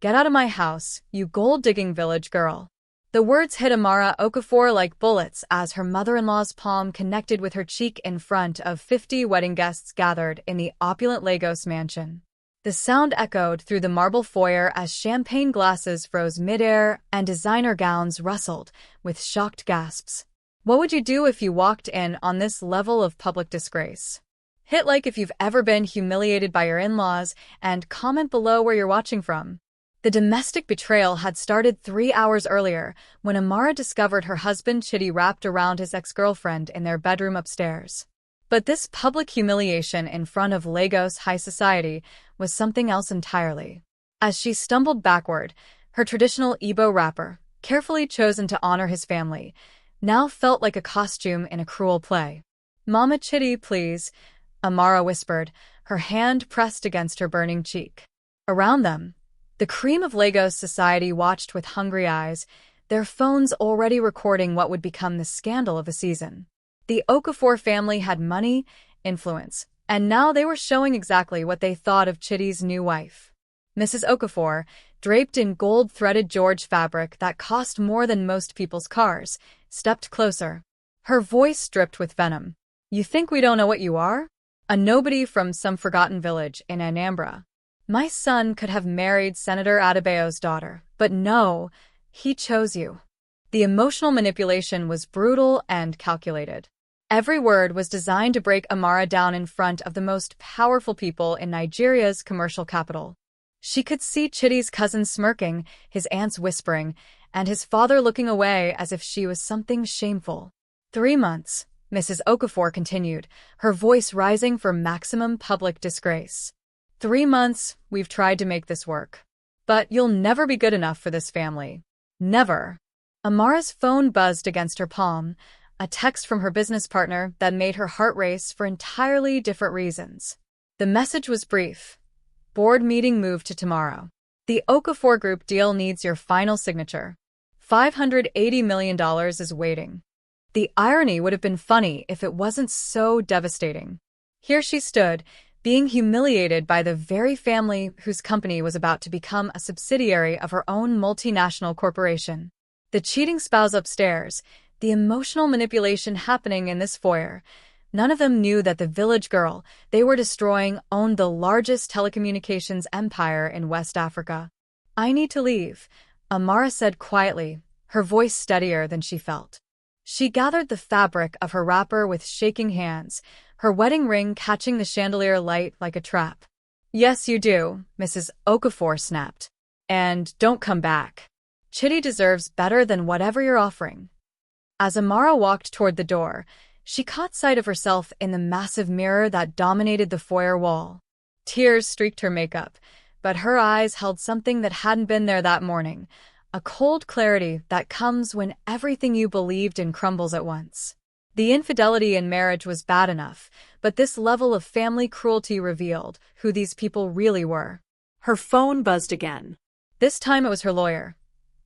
"Get out of my house, you gold-digging village girl." The words hit Amara Okafor like bullets as her mother-in-law's palm connected with her cheek in front of 50 wedding guests gathered in the opulent Lagos mansion. The sound echoed through the marble foyer as champagne glasses froze midair and designer gowns rustled with shocked gasps. What would you do if you walked in on this level of public disgrace? Hit like if you've ever been humiliated by your in-laws, and comment below where you're watching from. The domestic betrayal had started 3 hours earlier when Amara discovered her husband Chidi wrapped around his ex-girlfriend in their bedroom upstairs. But this public humiliation in front of Lagos high society was something else entirely. As she stumbled backward, her traditional Igbo wrapper, carefully chosen to honor his family, now felt like a costume in a cruel play. "Mama Chidi, please," Amara whispered, her hand pressed against her burning cheek. Around them, the cream of Lagos society watched with hungry eyes, their phones already recording what would become the scandal of the season. The Okafor family had money, influence, and now they were showing exactly what they thought of Chidi's new wife. Mrs. Okafor, draped in gold-threaded George fabric that cost more than most people's cars, stepped closer. Her voice dripped with venom. "You think we don't know what you are? A nobody from some forgotten village in Anambra. My son could have married Senator Adebayo's daughter, but no, he chose you." The emotional manipulation was brutal and calculated. Every word was designed to break Amara down in front of the most powerful people in Nigeria's commercial capital. She could see Chidi's cousin smirking, his aunts whispering, and his father looking away as if she was something shameful. 3 months, Mrs. Okafor continued, her voice rising for maximum public disgrace. 3 months, we've tried to make this work. But you'll never be good enough for this family. Never. Amara's phone buzzed against her palm, a text from her business partner that made her heart race for entirely different reasons. The message was brief. "Board meeting moved to tomorrow. The Okafor Group deal needs your final signature. $580 million is waiting." The irony would have been funny if it wasn't so devastating. Here she stood, being humiliated by the very family whose company was about to become a subsidiary of her own multinational corporation. The cheating spouse upstairs, the emotional manipulation happening in this foyer. None of them knew that the village girl they were destroying owned the largest telecommunications empire in West Africa. "I need to leave," Amara said quietly, her voice steadier than she felt. She gathered the fabric of her wrapper with shaking hands, her wedding ring catching the chandelier light like a trap. "Yes, you do," Mrs. Okafor snapped. "And don't come back. Chidi deserves better than whatever you're offering." As Amara walked toward the door, she caught sight of herself in the massive mirror that dominated the foyer wall. Tears streaked her makeup, but her eyes held something that hadn't been there that morning, a cold clarity that comes when everything you believed in crumbles at once. The infidelity in marriage was bad enough, but this level of family cruelty revealed who these people really were. Her phone buzzed again. This time it was her lawyer.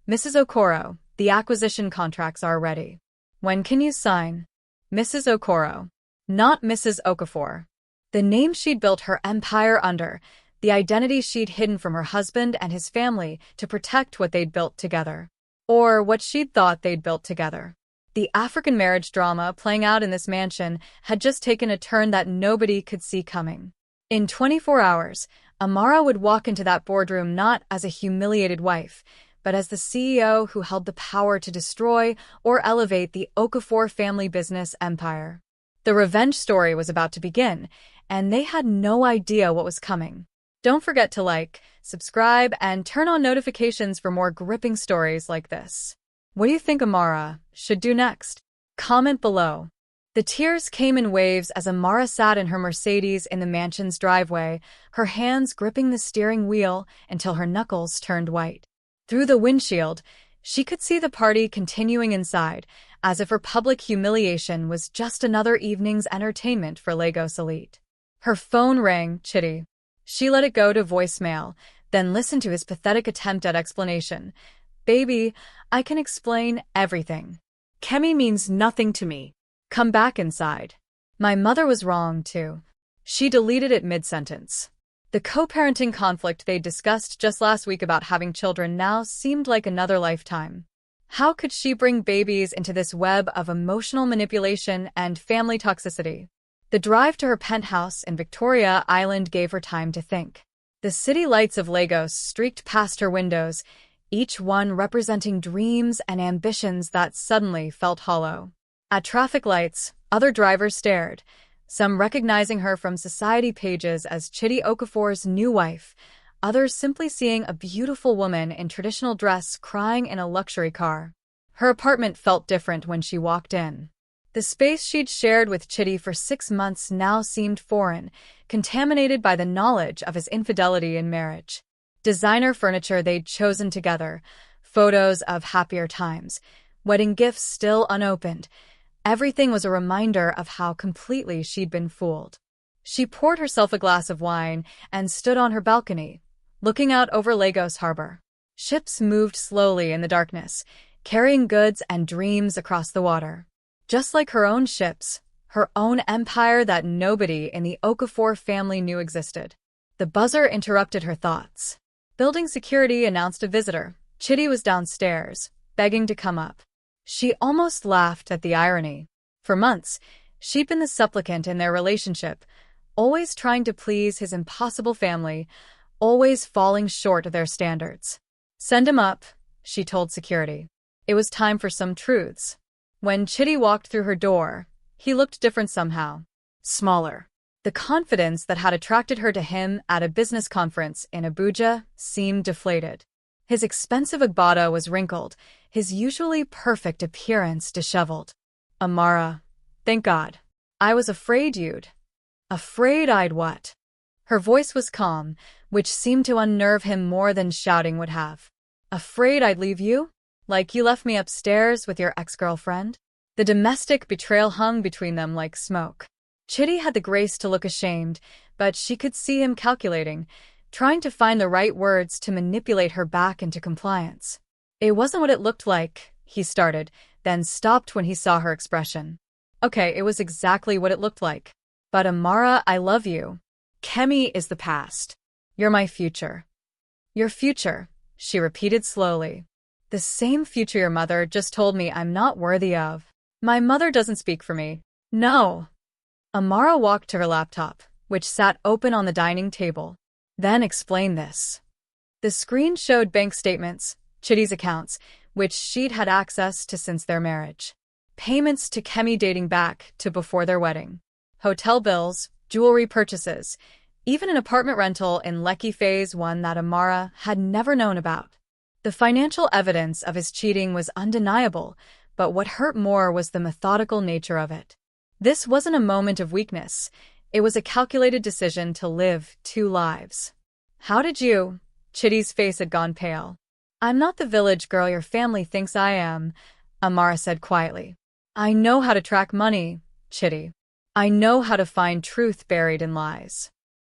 "Mrs. Okoro, the acquisition contracts are ready. When can you sign?" Mrs. Okoro, not Mrs. Okafor. The name she'd built her empire under, the identity she'd hidden from her husband and his family to protect what they'd built together. Or what she'd thought they'd built together. The African marriage drama playing out in this mansion had just taken a turn that nobody could see coming. In 24 hours, Amara would walk into that boardroom not as a humiliated wife, but as the CEO who held the power to destroy or elevate the Okafor family business empire. The revenge story was about to begin, and they had no idea what was coming. Don't forget to like, subscribe, and turn on notifications for more gripping stories like this. What do you think Amara should do next? Comment below. The tears came in waves as Amara sat in her Mercedes in the mansion's driveway, her hands gripping the steering wheel until her knuckles turned white. Through the windshield, she could see the party continuing inside, as if her public humiliation was just another evening's entertainment for Lagos elite. Her phone rang, Chidi. She let it go to voicemail, then listened to his pathetic attempt at explanation. "Baby, I can explain everything. Kemi means nothing to me. Come back inside. My mother was wrong, too." She deleted it mid-sentence. The co-parenting conflict they discussed just last week about having children now seemed like another lifetime. How could she bring babies into this web of emotional manipulation and family toxicity? The drive to her penthouse in Victoria Island gave her time to think. The city lights of Lagos streaked past her windows, each one representing dreams and ambitions that suddenly felt hollow. At traffic lights, other drivers stared, some recognizing her from society pages as Chidi Okafor's new wife, others simply seeing a beautiful woman in traditional dress crying in a luxury car. Her apartment felt different when she walked in. The space she'd shared with Chidi for 6 months now seemed foreign, contaminated by the knowledge of his infidelity in marriage. Designer furniture they'd chosen together, photos of happier times, wedding gifts still unopened. Everything was a reminder of how completely she'd been fooled. She poured herself a glass of wine and stood on her balcony, looking out over Lagos Harbor. Ships moved slowly in the darkness, carrying goods and dreams across the water. Just like her own ships, her own empire that nobody in the Okafor family knew existed. The buzzer interrupted her thoughts. Building security announced a visitor. Chidi was downstairs, begging to come up. She almost laughed at the irony. For months, she'd been the supplicant in their relationship, always trying to please his impossible family, always falling short of their standards. "Send him up," she told security. It was time for some truths. When Chidi walked through her door, he looked different somehow. Smaller. The confidence that had attracted her to him at a business conference in Abuja seemed deflated. His expensive agbada was wrinkled, his usually perfect appearance disheveled. "Amara, thank God. I was afraid you'd." "Afraid I'd what?" Her voice was calm, which seemed to unnerve him more than shouting would have. "Afraid I'd leave you? Like you left me upstairs with your ex-girlfriend?" The domestic betrayal hung between them like smoke. Chidi had the grace to look ashamed, but she could see him calculating, trying to find the right words to manipulate her back into compliance. "It wasn't what it looked like," he started, then stopped when he saw her expression. "Okay, it was exactly what it looked like. But Amara, I love you. Kemi is the past. You're my future." "Your future," she repeated slowly. "The same future your mother just told me I'm not worthy of." "My mother doesn't speak for me." "No." Amara walked to her laptop, which sat open on the dining table. "Then explain this." The screen showed bank statements, Chidi's accounts, which she'd had access to since their marriage. Payments to Kemi dating back to before their wedding. Hotel bills, jewelry purchases, even an apartment rental in Lekki Phase 1 that Amara had never known about. The financial evidence of his cheating was undeniable, but what hurt more was the methodical nature of it. This wasn't a moment of weakness. It was a calculated decision to live 2 lives. "How did you?" Chidi's face had gone pale. "I'm not the village girl your family thinks I am," Amara said quietly. "I know how to track money, Chidi. I know how to find truth buried in lies."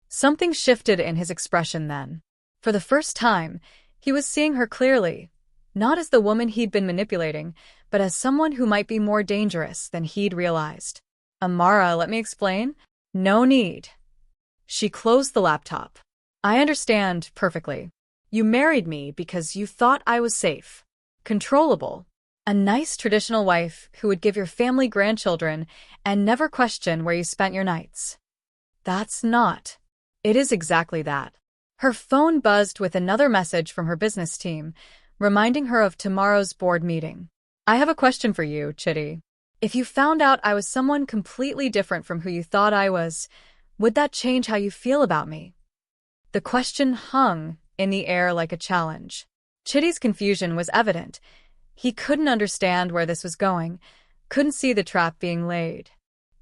Something shifted in his expression then. For the first time, he was seeing her clearly, not as the woman he'd been manipulating, but as someone who might be more dangerous than he'd realized. "Amara, let me explain." "No need." She closed the laptop. "I understand perfectly. You married me because you thought I was safe, controllable, a nice traditional wife who would give your family grandchildren and never question where you spent your nights." "That's not." "It is exactly that." Her phone buzzed with another message from her business team, reminding her of tomorrow's board meeting. "I have a question for you, Chidi. If you found out I was someone completely different from who you thought I was, would that change how you feel about me?" The question hung in the air like a challenge. Chidi's confusion was evident. He couldn't understand where this was going, couldn't see the trap being laid.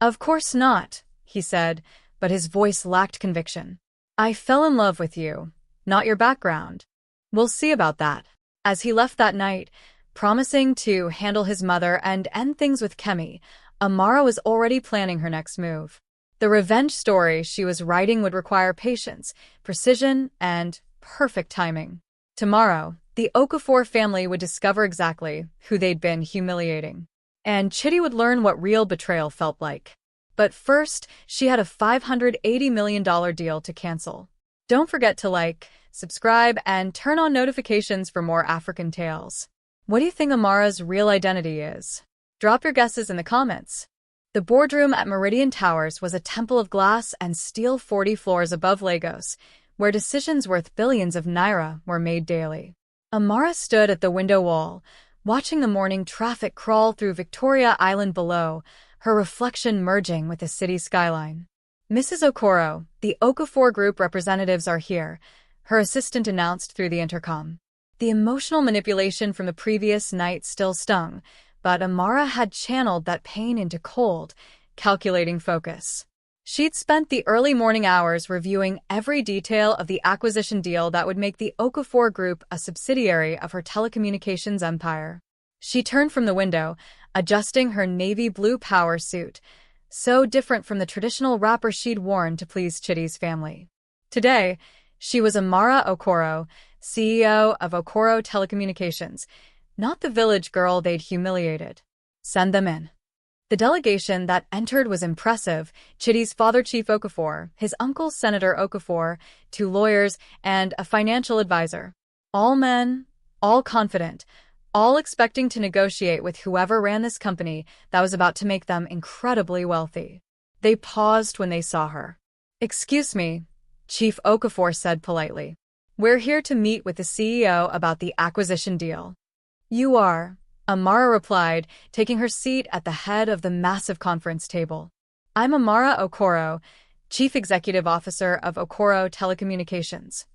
"Of course not," he said, but his voice lacked conviction. "I fell in love with you, not your background. We'll see about that." As he left that night, promising to handle his mother and end things with Kemi, Amara was already planning her next move. The revenge story she was writing would require patience, precision, and perfect timing. Tomorrow, the Okafor family would discover exactly who they'd been humiliating. And Chidi would learn what real betrayal felt like. But first, she had a $580 million deal to cancel. Don't forget to like, subscribe, and turn on notifications for more African tales. What do you think Amara's real identity is? Drop your guesses in the comments. The boardroom at Meridian Towers was a temple of glass and steel 40 floors above Lagos, where decisions worth billions of naira were made daily. Amara stood at the window wall, watching the morning traffic crawl through Victoria Island below, her reflection merging with the city skyline. Mrs. Okoro, the Okafor Group representatives are here, her assistant announced through the intercom. The emotional manipulation from the previous night still stung, but Amara had channeled that pain into cold, calculating focus. She'd spent the early morning hours reviewing every detail of the acquisition deal that would make the Okafor Group a subsidiary of her telecommunications empire. She turned from the window, adjusting her navy blue power suit, so different from the traditional wrapper she'd worn to please Chitty's family. Today, she was Amara Okoro, CEO of Okoro Telecommunications, not the village girl they'd humiliated. Send them in. The delegation that entered was impressive: Chitty's father, Chief Okafor, his uncle, Senator Okafor, 2 lawyers, and a financial advisor. All men, all confident, all expecting to negotiate with whoever ran this company that was about to make them incredibly wealthy. They paused when they saw her. "Excuse me," Chief Okafor said politely. "We're here to meet with the CEO about the acquisition deal." "You are," Amara replied, taking her seat at the head of the massive conference table. "I'm Amara Okoro, Chief Executive Officer of Okoro Telecommunications."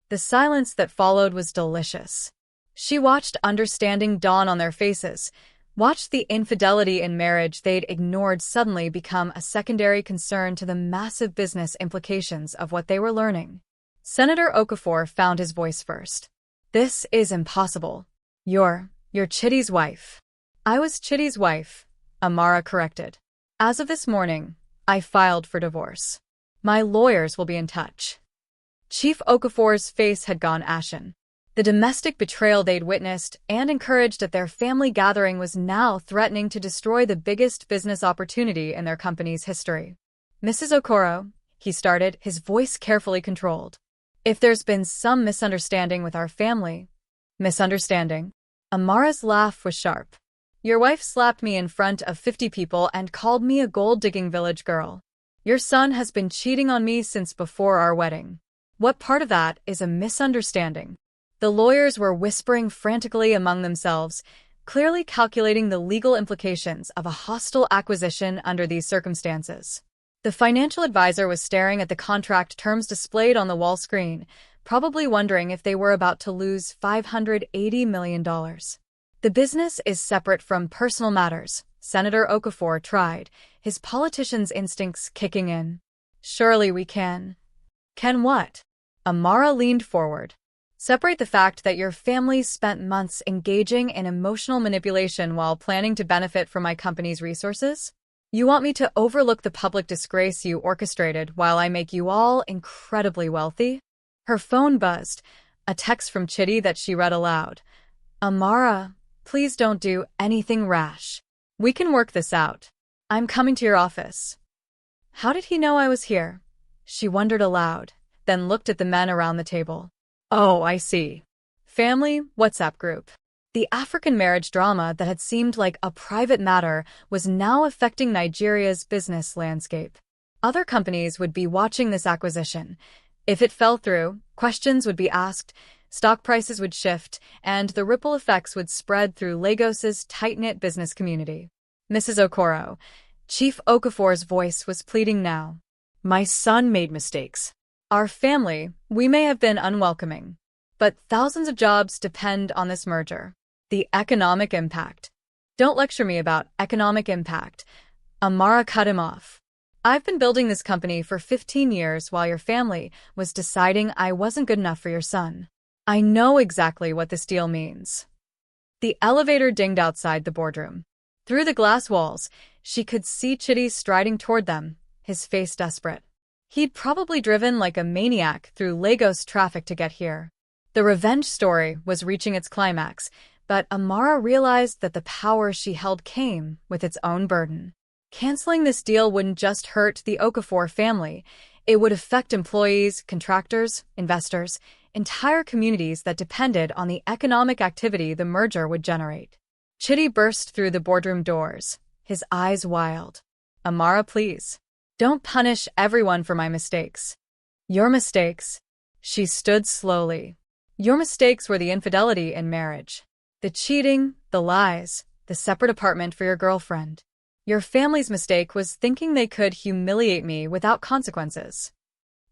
The silence that followed was delicious. She watched understanding dawn on their faces, watched the infidelity in marriage they'd ignored suddenly become a secondary concern to the massive business implications of what they were learning. Senator Okafor found his voice first. "This is impossible. You're Chitty's wife." "I was Chitty's wife," Amara corrected. "As of this morning, I filed for divorce. My lawyers will be in touch." Chief Okafor's face had gone ashen. The domestic betrayal they'd witnessed and encouraged at their family gathering was now threatening to destroy the biggest business opportunity in their company's history. "Mrs. Okoro," he started, his voice carefully controlled. "If there's been some misunderstanding with our family—" "Misunderstanding?" Amara's laugh was sharp. "Your wife slapped me in front of 50 people and called me a gold-digging village girl. Your son has been cheating on me since before our wedding. What part of that is a misunderstanding?" The lawyers were whispering frantically among themselves, clearly calculating the legal implications of a hostile acquisition under these circumstances. The financial advisor was staring at the contract terms displayed on the wall screen, probably wondering if they were about to lose $580 million. "The business is separate from personal matters," Senator Okafor tried, his politician's instincts kicking in. "Surely we can." "Can what?" Amara leaned forward. "Separate the fact that your family spent months engaging in emotional manipulation while planning to benefit from my company's resources? You want me to overlook the public disgrace you orchestrated while I make you all incredibly wealthy?" Her phone buzzed, a text from Chitty that she read aloud. "Amara, please don't do anything rash. We can work this out. I'm coming to your office." How did he know I was here? She wondered aloud, then looked at the men around the table. "Oh, I see. Family WhatsApp group." The African marriage drama that had seemed like a private matter was now affecting Nigeria's business landscape. Other companies would be watching this acquisition. If it fell through, questions would be asked, stock prices would shift, and the ripple effects would spread through Lagos's tight-knit business community. "Mrs. Okoro," Chief Okafor's voice was pleading now. "My son made mistakes. Our family, we may have been unwelcoming, but thousands of jobs depend on this merger. The economic impact." "Don't lecture me about economic impact," Amara cut him off. "I've been building this company for 15 years while your family was deciding I wasn't good enough for your son. I know exactly what this deal means." The elevator dinged outside the boardroom. Through the glass walls, she could see Chitty striding toward them, his face desperate. He'd probably driven like a maniac through Lagos traffic to get here. The revenge story was reaching its climax, but Amara realized that the power she held came with its own burden. Canceling this deal wouldn't just hurt the Okafor family, It would affect employees, contractors, investors, entire communities that depended on the economic activity the merger would generate. Chitty burst through the boardroom doors, his eyes wild. Amara, please. Don't punish everyone for my mistakes. Your mistakes. She stood slowly. Your mistakes were the infidelity in marriage. The cheating, the lies, the separate apartment for your girlfriend. Your family's mistake was thinking they could humiliate me without consequences.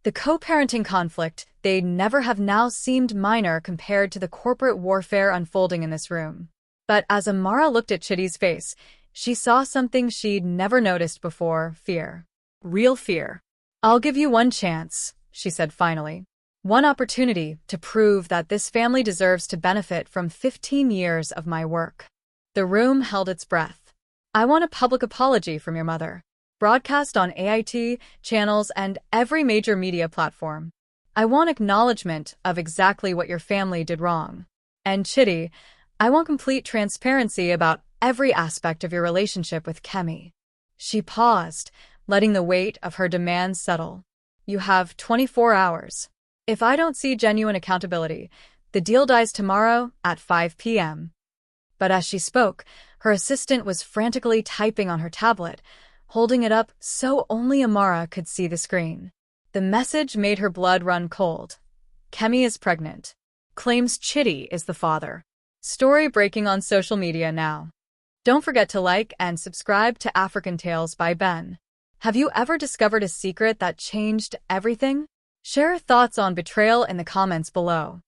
The co-parenting conflict they'd never have now seemed minor compared to the corporate warfare unfolding in this room. But as Amara looked at Chitty's face, she saw something she'd never noticed before: fear. Real fear. I'll give you one chance, she said finally. One opportunity to prove that this family deserves to benefit from 15 years of my work. The room held its breath. I want a public apology from your mother. Broadcast on AIT channels and every major media platform. I want acknowledgement of exactly what your family did wrong. And Chitty, I want complete transparency about every aspect of your relationship with Kemi. She paused, letting the weight of her demands settle. You have 24 hours. If I don't see genuine accountability, the deal dies tomorrow at 5 p.m. But as she spoke, her assistant was frantically typing on her tablet, holding it up so only Amara could see the screen. The message made her blood run cold. Kemi is pregnant. Claims Chitty is the father. Story breaking on social media now. Don't forget to like and subscribe to African Tales by Ben. Have you ever discovered a secret that changed everything? Share your thoughts on betrayal in the comments below.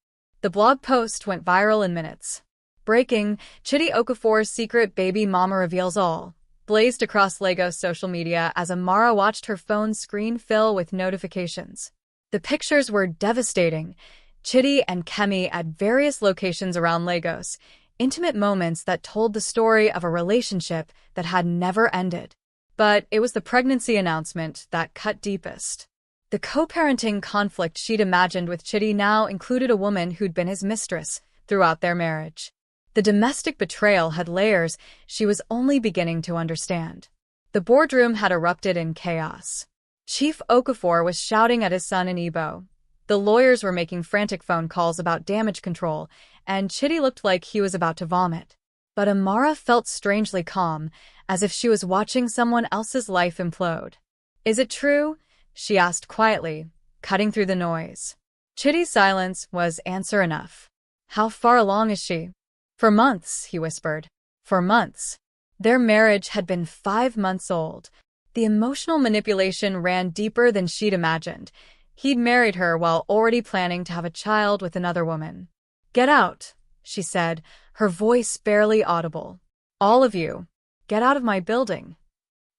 The blog post went viral in minutes. Breaking, Chitty Okofor's secret baby mama reveals all, blazed across Lagos social media as Amara watched her phone's screen fill with notifications. The pictures were devastating. Chitty and Kemi at various locations around Lagos, intimate moments that told the story of a relationship that had never ended. But it was the pregnancy announcement that cut deepest. The co-parenting conflict she'd imagined with Chitty now included a woman who'd been his mistress throughout their marriage. The domestic betrayal had layers she was only beginning to understand. The boardroom had erupted in chaos. Chief Okafor was shouting at his son in Igbo. The lawyers were making frantic phone calls about damage control, and Chitty looked like he was about to vomit. But Amara felt strangely calm, as if she was watching someone else's life implode. Is it true? She asked quietly, cutting through the noise. Chitty's silence was answer enough. How far along is she? For months, he whispered. For months. Their marriage had been 5 months old. The emotional manipulation ran deeper than she'd imagined. He'd married her while already planning to have a child with another woman. Get out, she said, her voice barely audible. All of you, get out of my building.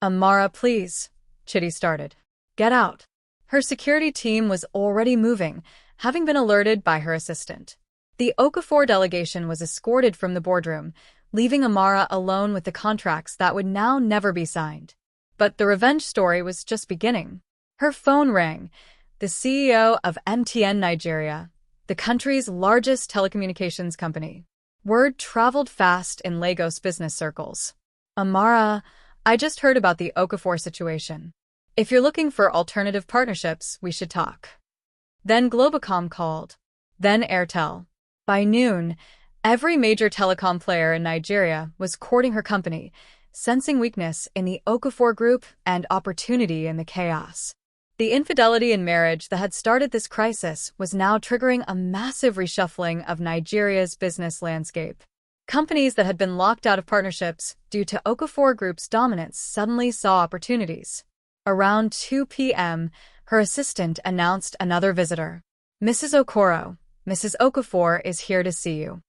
Amara, please, Chitty started. Get out. Her security team was already moving, having been alerted by her assistant. The Okafor delegation was escorted from the boardroom, leaving Amara alone with the contracts that would now never be signed. But the revenge story was just beginning. Her phone rang. The CEO of MTN Nigeria, the country's largest telecommunications company. Word traveled fast in Lagos business circles. Amara, I just heard about the Okafor situation. If you're looking for alternative partnerships, we should talk. Then Globacom called. Then Airtel. By noon, every major telecom player in Nigeria was courting her company, sensing weakness in the Okafor group and opportunity in the chaos. The infidelity in marriage that had started this crisis was now triggering a massive reshuffling of Nigeria's business landscape. Companies that had been locked out of partnerships due to Okafor Group's dominance suddenly saw opportunities. Around 2 p.m., her assistant announced another visitor. Mrs. Okoro, Mrs. Okafor is here to see you.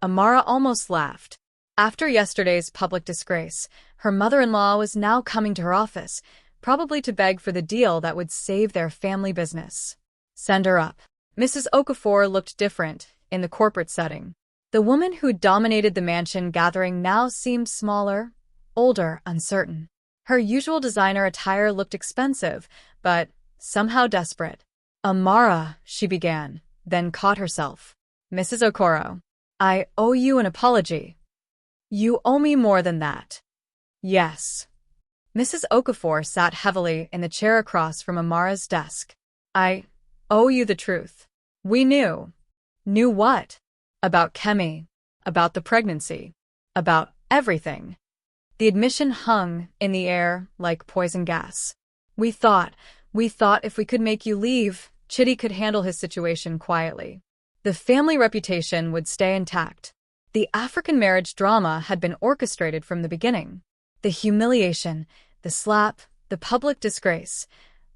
Amara almost laughed. After yesterday's public disgrace, her mother-in-law was now coming to her office, probably to beg for the deal that would save their family business. Send her up. Mrs. Okafor looked different in the corporate setting. The woman who dominated the mansion gathering now seemed smaller, older, uncertain. Her usual designer attire looked expensive, but somehow desperate. Amara, she began, then caught herself. Mrs. Okoro, I owe you an apology. You owe me more than that. Yes. Mrs. Okafor sat heavily in the chair across from Amara's desk. I owe you the truth. We knew. Knew what? About Kemi. About the pregnancy. About everything. The admission hung in the air like poison gas. We thought if we could make you leave, Chitty could handle his situation quietly. The family reputation would stay intact. The African marriage drama had been orchestrated from the beginning. The humiliation, the slap, the public disgrace,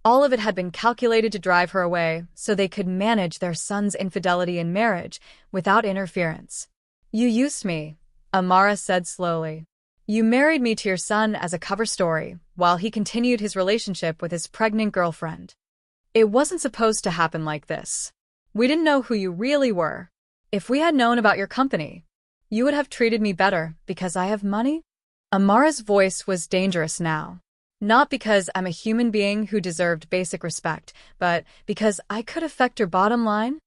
all of it had been calculated to drive her away so they could manage their son's infidelity in marriage without interference. You used me, Amara said slowly. You married me to your son as a cover story while he continued his relationship with his pregnant girlfriend. It wasn't supposed to happen like this. We didn't know who you really were. If we had known about your company, you would have treated me better because I have money? Amara's voice was dangerous now. Not because I'm a human being who deserved basic respect, but because I could affect your bottom line?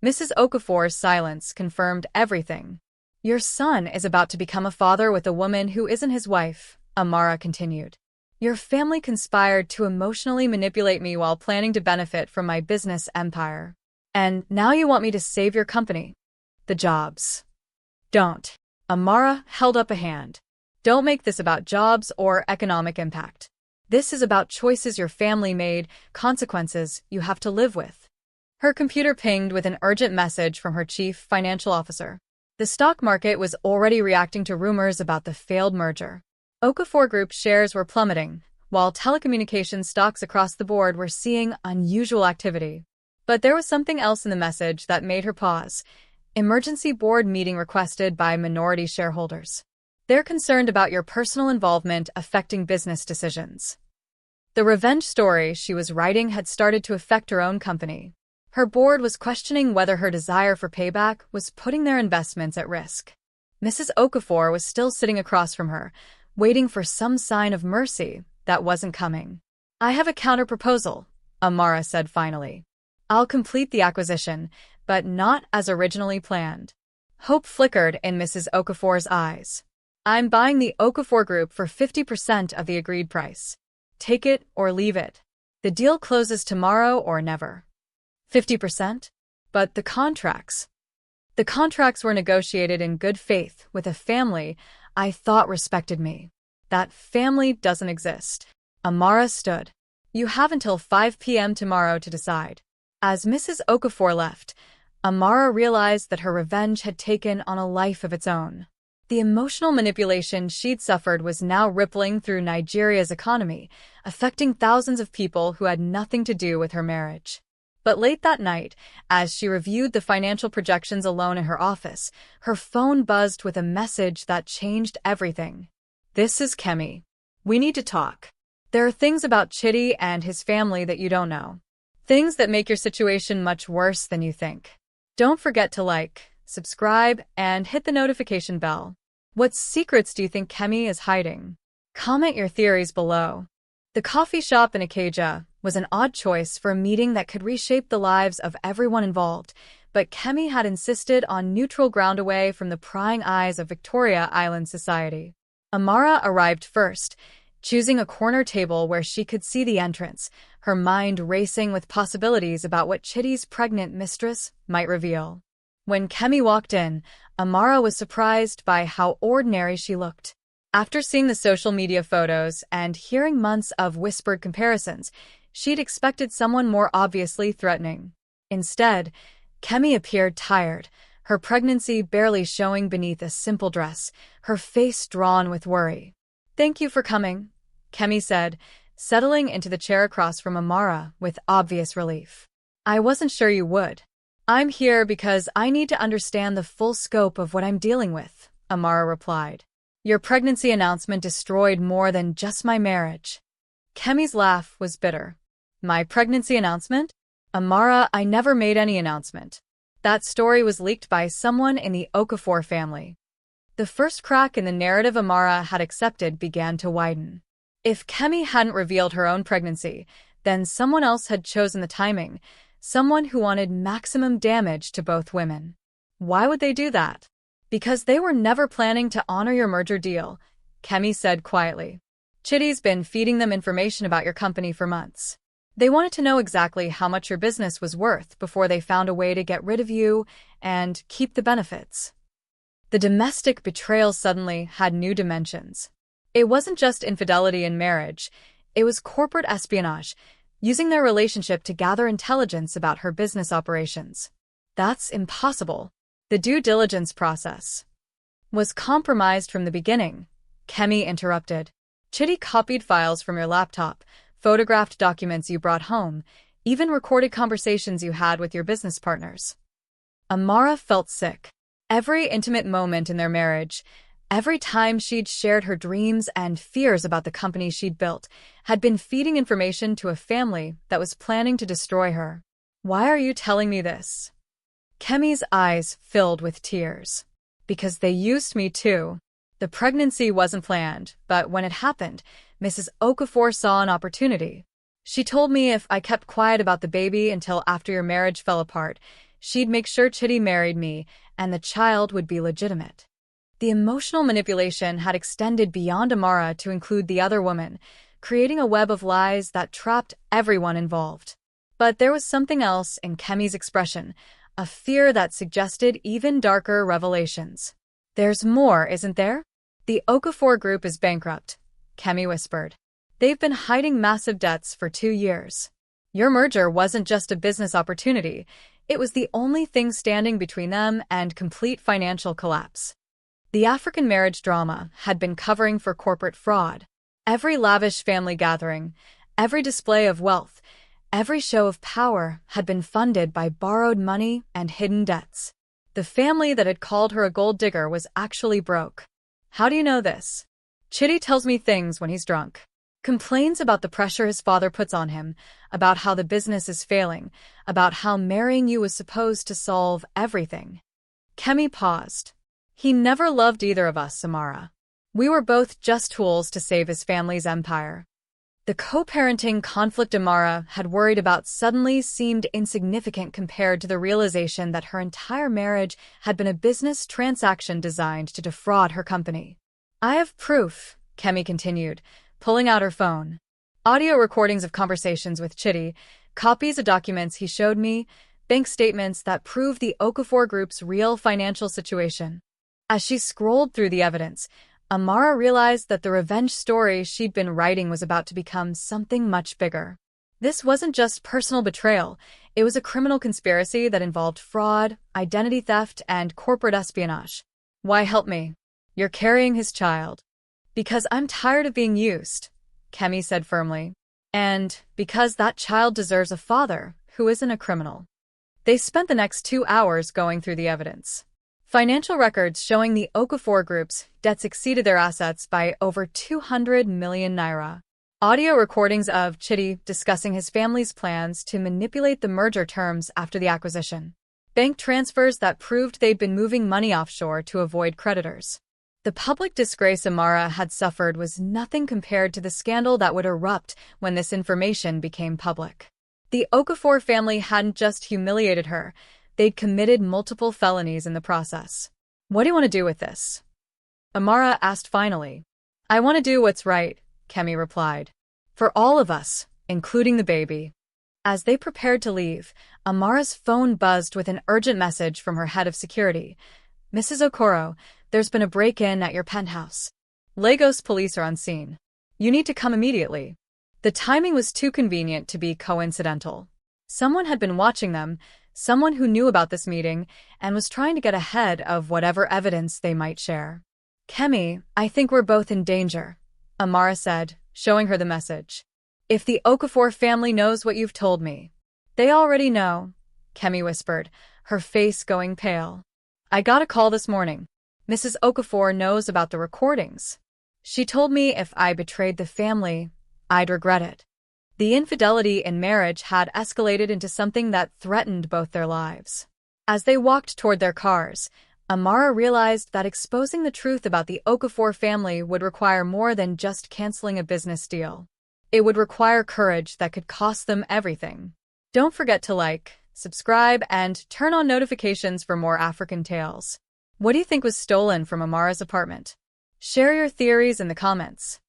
Mrs. Okafor's silence confirmed everything. Your son is about to become a father with a woman who isn't his wife, Amara continued. Your family conspired to emotionally manipulate me while planning to benefit from my business empire. And now you want me to save your company. The jobs. Don't. Amara held up a hand. Don't make this about jobs or economic impact. This is about choices your family made, consequences you have to live with. Her computer pinged with an urgent message from her chief financial officer. The stock market was already reacting to rumors about the failed merger. Okafor Group shares were plummeting, while telecommunications stocks across the board were seeing unusual activity. But there was something else in the message that made her pause. Emergency board meeting requested by minority shareholders. They're concerned about your personal involvement affecting business decisions. The revenge story she was writing had started to affect her own company. Her board was questioning whether her desire for payback was putting their investments at risk. Mrs. Okafor was still sitting across from her, waiting for some sign of mercy that wasn't coming. I have a counter-proposal, Amara said finally. I'll complete the acquisition, but not as originally planned. Hope flickered in Mrs. Okafor's eyes. I'm buying the Okafor Group for 50% of the agreed price. Take it or leave it. The deal closes tomorrow or never. 50%? But the contracts. The contracts were negotiated in good faith with a family I thought respected me. That family doesn't exist. Amara stood. You have until 5 p.m. tomorrow to decide. As Mrs. Okafor left, Amara realized that her revenge had taken on a life of its own. The emotional manipulation she'd suffered was now rippling through Nigeria's economy, affecting thousands of people who had nothing to do with her marriage. But late that night, as she reviewed the financial projections alone in her office, her phone buzzed with a message that changed everything. This is Kemi. We need to talk. There are things about Chitty and his family that you don't know. Things that make your situation much worse than you think. Don't forget to like, subscribe, and hit the notification bell. What secrets do you think Kemi is hiding? Comment your theories below. The coffee shop in Ikeja was an odd choice for a meeting that could reshape the lives of everyone involved, but Kemi had insisted on neutral ground away from the prying eyes of Victoria Island society. Amara arrived first, choosing a corner table where she could see the entrance, her mind racing with possibilities about what Chitty's pregnant mistress might reveal. When Kemi walked in, Amara was surprised by how ordinary she looked. After seeing the social media photos and hearing months of whispered comparisons, she'd expected someone more obviously threatening. Instead, Kemi appeared tired, her pregnancy barely showing beneath a simple dress, her face drawn with worry. Thank you for coming, Kemi said, settling into the chair across from Amara with obvious relief. I wasn't sure you would. I'm here because I need to understand the full scope of what I'm dealing with, Amara replied. Your pregnancy announcement destroyed more than just my marriage. Kemi's laugh was bitter. My pregnancy announcement? Amara, I never made any announcement. That story was leaked by someone in the Okafor family. The first crack in the narrative Amara had accepted began to widen. If Kemi hadn't revealed her own pregnancy, then someone else had chosen the timing, someone who wanted maximum damage to both women. Why would they do that? Because they were never planning to honor your merger deal, Kemi said quietly. Chitty's been feeding them information about your company for months. They wanted to know exactly how much your business was worth before they found a way to get rid of you and keep the benefits. The domestic betrayal suddenly had new dimensions. It wasn't just infidelity in marriage, it was corporate espionage, using their relationship to gather intelligence about her business operations. That's impossible. The due diligence process was compromised from the beginning, Kemi interrupted. Chitty copied files from your laptop, photographed documents you brought home, even recorded conversations you had with your business partners. Amara felt sick. Every intimate moment in their marriage, every time she'd shared her dreams and fears about the company she'd built, had been feeding information to a family that was planning to destroy her. Why are you telling me this? Kemi's eyes filled with tears. Because they used me too. The pregnancy wasn't planned, but when it happened, Mrs. Okafor saw an opportunity. She told me if I kept quiet about the baby until after your marriage fell apart, she'd make sure Chitty married me and the child would be legitimate. The emotional manipulation had extended beyond Amara to include the other woman, creating a web of lies that trapped everyone involved. But there was something else in Kemi's expression, a fear that suggested even darker revelations. There's more, isn't there? The Okafor Group is bankrupt, Kemi whispered. They've been hiding massive debts for 2 years. Your merger wasn't just a business opportunity, it was the only thing standing between them and complete financial collapse. The African marriage drama had been covering for corporate fraud. Every lavish family gathering, every display of wealth, every show of power had been funded by borrowed money and hidden debts. The family that had called her a gold digger was actually broke. How do you know this? Chitty tells me things when he's drunk. Complains about the pressure his father puts on him, about how the business is failing, about how marrying you was supposed to solve everything. Kemi paused. He never loved either of us, Samara. We were both just tools to save his family's empire. The co-parenting conflict Amara had worried about suddenly seemed insignificant compared to the realization that her entire marriage had been a business transaction designed to defraud her company. I have proof, Kemi continued, pulling out her phone. Audio recordings of conversations with Chitty, copies of documents he showed me, bank statements that prove the Okafor Group's real financial situation. As she scrolled through the evidence, Amara realized that the revenge story she'd been writing was about to become something much bigger. This wasn't just personal betrayal, it was a criminal conspiracy that involved fraud, identity theft, and corporate espionage. Why help me? You're carrying his child. Because I'm tired of being used, Kemi said firmly. And because that child deserves a father who isn't a criminal. They spent the next 2 hours going through the evidence. Financial records showing the Okafor Group's debts exceeded their assets by over 200 million naira. Audio recordings of Chitty discussing his family's plans to manipulate the merger terms after the acquisition. Bank transfers that proved they'd been moving money offshore to avoid creditors. The public disgrace Amara had suffered was nothing compared to the scandal that would erupt when this information became public. The Okafor family hadn't just humiliated her, they'd committed multiple felonies in the process. What do you want to do with this? Amara asked finally. I want to do what's right, Kemi replied. For all of us, including the baby. As they prepared to leave, Amara's phone buzzed with an urgent message from her head of security. Mrs. Okoro, there's been a break-in at your penthouse. Lagos police are on scene. You need to come immediately. The timing was too convenient to be coincidental. Someone had been watching them, someone who knew about this meeting, and was trying to get ahead of whatever evidence they might share. Kemi, I think we're both in danger, Amara said, showing her the message. If the Okafor family knows what you've told me. They already know, Kemi whispered, her face going pale. I got a call this morning. Mrs. Okafor knows about the recordings. She told me if I betrayed the family, I'd regret it. The infidelity in marriage had escalated into something that threatened both their lives. As they walked toward their cars, Amara realized that exposing the truth about the Okafor family would require more than just canceling a business deal. It would require courage that could cost them everything. Don't forget to like, subscribe, and turn on notifications for more African tales. What do you think was stolen from Amara's apartment? Share your theories in the comments.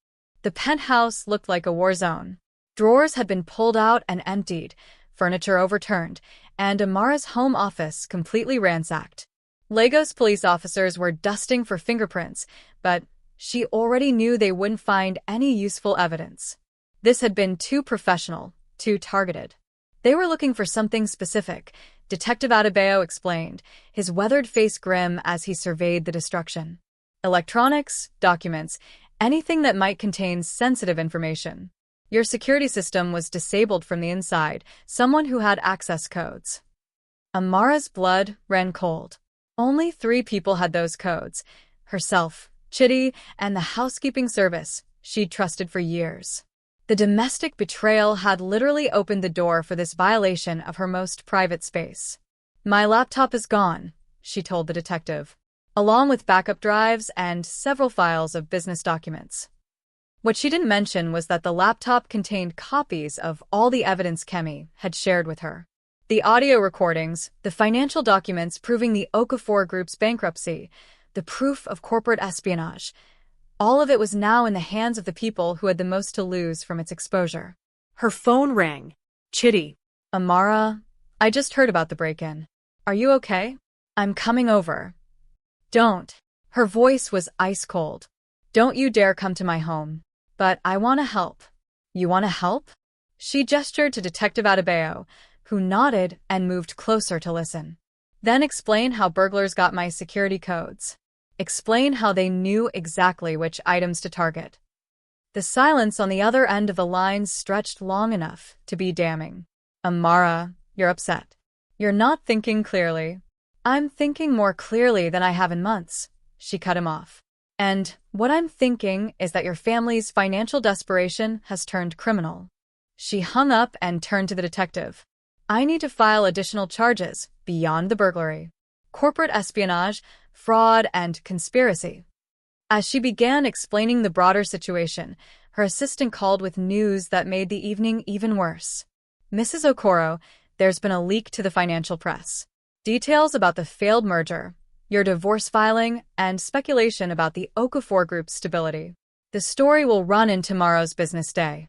The penthouse looked like a war zone. Drawers had been pulled out and emptied, furniture overturned, and Amara's home office completely ransacked. Lagos police officers were dusting for fingerprints, but she already knew they wouldn't find any useful evidence. This had been too professional, too targeted. They were looking for something specific, Detective Adebayo explained, his weathered face grim as he surveyed the destruction. Electronics, documents, anything that might contain sensitive information. Your security system was disabled from the inside, someone who had access codes. Amara's blood ran cold. Only 3 people had those codes: herself, Chitty, and the housekeeping service she'd trusted for years. The domestic betrayal had literally opened the door for this violation of her most private space. "My laptop is gone," she told the detective, along with backup drives and several files of business documents. What she didn't mention was that the laptop contained copies of all the evidence Kemi had shared with her. The audio recordings, the financial documents proving the Okafor Group's bankruptcy, the proof of corporate espionage. All of it was now in the hands of the people who had the most to lose from its exposure. Her phone rang. Chitty. "Amara, I just heard about the break-in. Are you okay? I'm coming over." "Don't." Her voice was ice cold. "Don't you dare come to my home. But I want to help." "You want to help?" She gestured to Detective Adebayo, who nodded and moved closer to listen. "Then explain how burglars got my security codes. Explain how they knew exactly which items to target." The silence on the other end of the lines stretched long enough to be damning. "Amara, you're upset. You're not thinking clearly." "I'm thinking more clearly than I have in months," she cut him off. "And what I'm thinking is that your family's financial desperation has turned criminal." She hung up and turned to the detective. "I need to file additional charges beyond the burglary. Corporate espionage, fraud, and conspiracy." As she began explaining the broader situation, her assistant called with news that made the evening even worse. "Mrs. Okoro, there's been a leak to the financial press. Details about the failed merger, your divorce filing, and speculation about the Okafor Group's stability. The story will run in tomorrow's business day."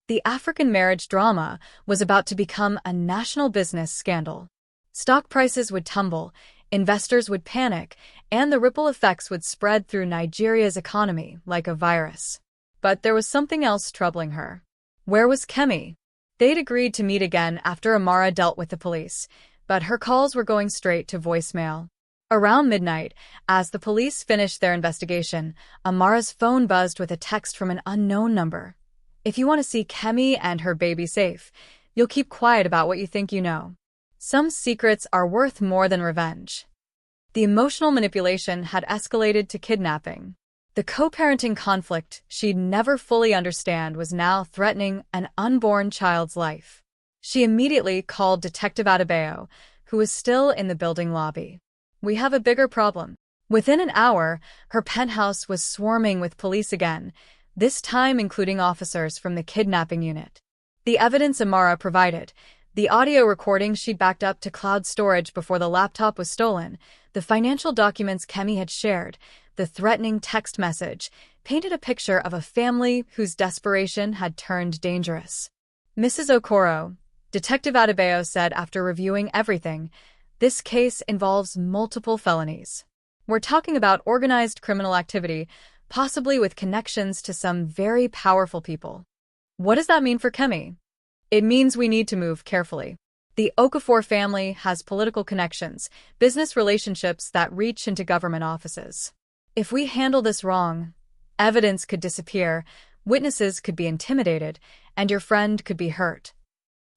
The African marriage drama was about to become a national business scandal. Stock prices would tumble, investors would panic, and the ripple effects would spread through Nigeria's economy like a virus. But there was something else troubling her. Where was Kemi? They'd agreed to meet again after Amara dealt with the police, but her calls were going straight to voicemail. Around midnight, as the police finished their investigation, Amara's phone buzzed with a text from an unknown number. "If you want to see Kemi and her baby safe, you'll keep quiet about what you think you know. Some secrets are worth more than revenge." The emotional manipulation had escalated to kidnapping. The co-parenting conflict she'd never fully understand was now threatening an unborn child's life. She immediately called Detective Adebayo, who was still in the building lobby. "We have a bigger problem." Within an hour, her penthouse was swarming with police again, this time including officers from the kidnapping unit. The evidence Amara provided, the audio recordings she'd backed up to cloud storage before the laptop was stolen, the financial documents Kemi had shared, the threatening text message, painted a picture of a family whose desperation had turned dangerous. "Mrs. Okoro," Detective Adebayo said after reviewing everything, "this case involves multiple felonies. We're talking about organized criminal activity, possibly with connections to some very powerful people." "What does that mean for Kemi?" "It means we need to move carefully. The Okafor family has political connections, business relationships that reach into government offices. If we handle this wrong, evidence could disappear, witnesses could be intimidated, and your friend could be hurt."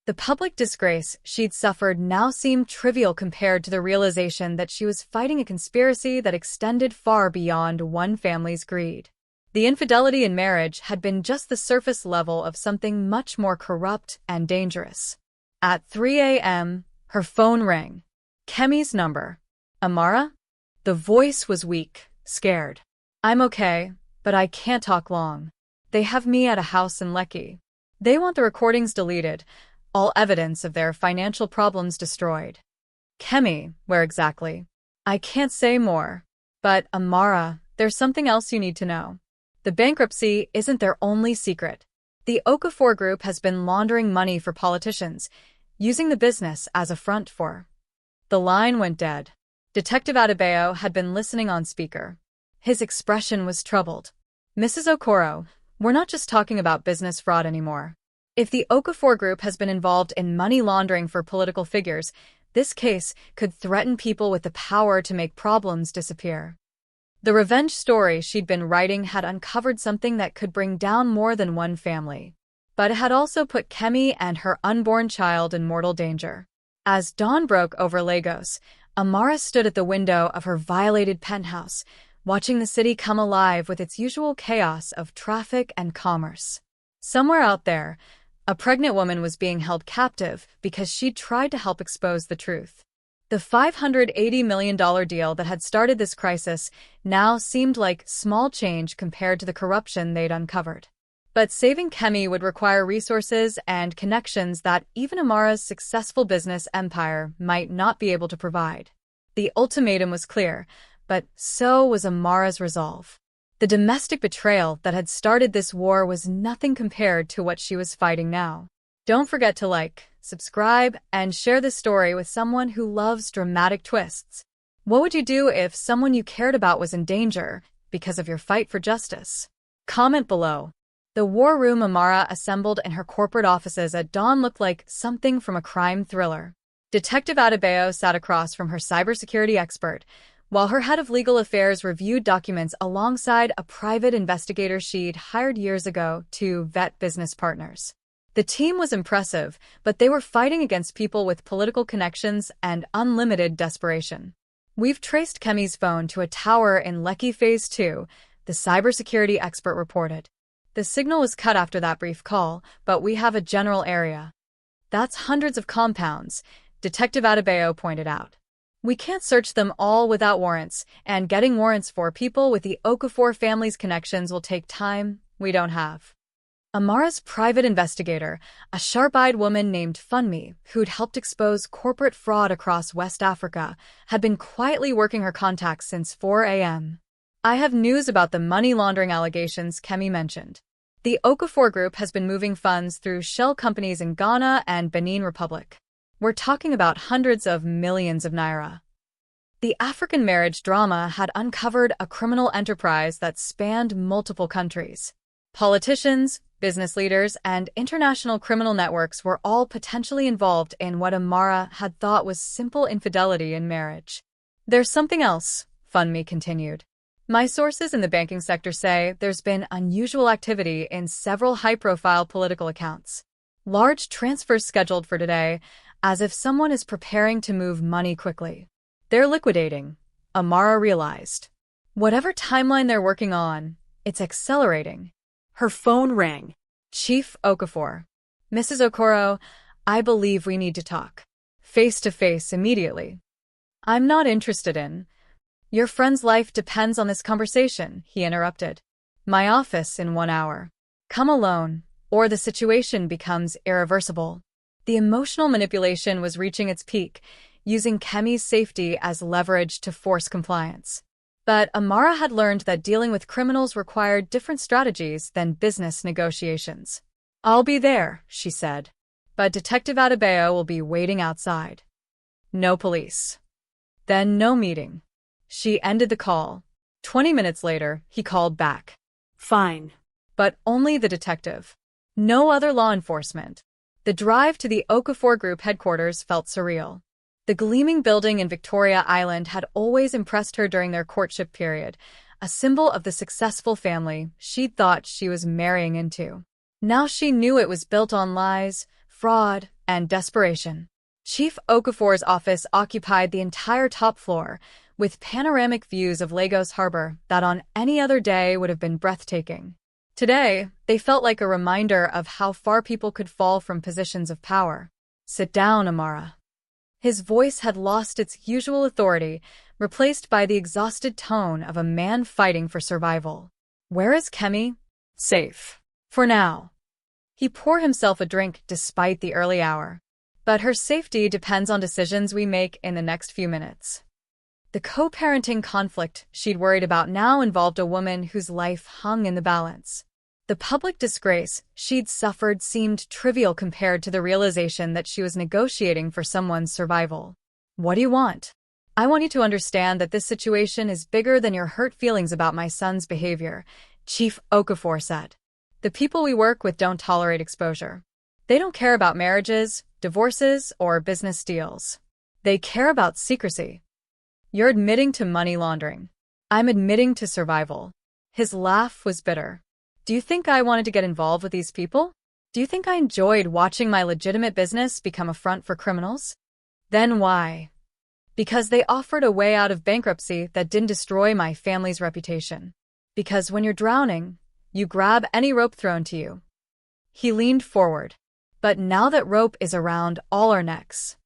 The public disgrace she'd suffered now seemed trivial compared to the realization that she was fighting a conspiracy that extended far beyond one family's greed. The infidelity in marriage had been just the surface level of something much more corrupt and dangerous. At 3 a.m., her phone rang. Kemi's number. "Amara?" The voice was weak, scared. "I'm okay, but I can't talk long. They have me at a house in Lekki. They want the recordings deleted, all evidence of their financial problems destroyed." "Kemi, where exactly?" "I can't say more. But, Amara, there's something else you need to know. The bankruptcy isn't their only secret. The Okafor Group has been laundering money for politicians, using the business as a front for. The line went dead. Detective Adebayo had been listening on speaker. His expression was troubled. Mrs. Okoro, we're not just talking about business fraud anymore. If the Okafor Group has been involved in money laundering for political figures, this case could threaten people with the power to make problems disappear. The revenge story she'd been writing had uncovered something that could bring down more than one family. But it had also put Kemi and her unborn child in mortal danger. As dawn broke over Lagos, Amara stood at the window of her violated penthouse, watching the city come alive with its usual chaos of traffic and commerce. Somewhere out there, a pregnant woman was being held captive because she'd tried to help expose the truth. The $580 million deal that had started this crisis now seemed like small change compared to the corruption they'd uncovered. But saving Kemi would require resources and connections that even Amara's successful business empire might not be able to provide. The ultimatum was clear, but so was Amara's resolve. The domestic betrayal that had started this war was nothing compared to what she was fighting now. Don't forget to like, subscribe, and share this story with someone who loves dramatic twists. What would you do if someone you cared about was in danger because of your fight for justice? Comment below. The war room Amara assembled in her corporate offices at dawn looked like something from a crime thriller. Detective Adebayo sat across from her cybersecurity expert, while her head of legal affairs reviewed documents alongside a private investigator she'd hired years ago to vet business partners. The team was impressive, but they were fighting against people with political connections and unlimited desperation. We've traced Kemi's phone to a tower in Lekki Phase 2, the cybersecurity expert reported. The signal was cut after that brief call, but we have a general area. That's hundreds of compounds, Detective Adebayo pointed out. We can't search them all without warrants, and getting warrants for people with the Okafor family's connections will take time we don't have. Amara's private investigator, a sharp-eyed woman named Funmi, who'd helped expose corporate fraud across West Africa, had been quietly working her contacts since 4 a.m. I have news about the money laundering allegations Kemi mentioned. The Okafor Group has been moving funds through shell companies in Ghana and Benin Republic. We're talking about hundreds of millions of naira. The African marriage drama had uncovered a criminal enterprise that spanned multiple countries. Politicians, business leaders, and international criminal networks were all potentially involved in what Amara had thought was simple infidelity in marriage. There's something else, Funmi continued. My sources in the banking sector say there's been unusual activity in several high-profile political accounts. Large transfers scheduled for today, as if someone is preparing to move money quickly. They're liquidating, Amara realized. Whatever timeline they're working on, it's accelerating. Her phone rang. Chief Okafor. Mrs. Okoro, I believe we need to talk. Face to face immediately. I'm not interested in. Your friend's life depends on this conversation, he interrupted. My office in 1 hour. Come alone, or the situation becomes irreversible. The emotional manipulation was reaching its peak, using Kemi's safety as leverage to force compliance. But Amara had learned that dealing with criminals required different strategies than business negotiations. I'll be there, she said. But Detective Adebayo will be waiting outside. No police. Then no meeting. She ended the call. 20 minutes later, he called back. Fine. But only the detective. No other law enforcement. The drive to the Okafor Group headquarters felt surreal. The gleaming building in Victoria Island had always impressed her during their courtship period, a symbol of the successful family she'd thought she was marrying into. Now she knew it was built on lies, fraud, and desperation. Chief Okafor's office occupied the entire top floor, with panoramic views of Lagos Harbor that on any other day would have been breathtaking. Today, they felt like a reminder of how far people could fall from positions of power. Sit down, Amara. His voice had lost its usual authority, replaced by the exhausted tone of a man fighting for survival. Where is Kemi? Safe. For now. He poured himself a drink despite the early hour. But her safety depends on decisions we make in the next few minutes. The co-parenting conflict she'd worried about now involved a woman whose life hung in the balance. The public disgrace she'd suffered seemed trivial compared to the realization that she was negotiating for someone's survival. What do you want? I want you to understand that this situation is bigger than your hurt feelings about my son's behavior, Chief Okafor said. The people we work with don't tolerate exposure. They don't care about marriages, divorces, or business deals. They care about secrecy. You're admitting to money laundering. I'm admitting to survival. His laugh was bitter. Do you think I wanted to get involved with these people? Do you think I enjoyed watching my legitimate business become a front for criminals? Then why? Because they offered a way out of bankruptcy that didn't destroy my family's reputation. Because when you're drowning, you grab any rope thrown to you. He leaned forward. But now that rope is around all our necks.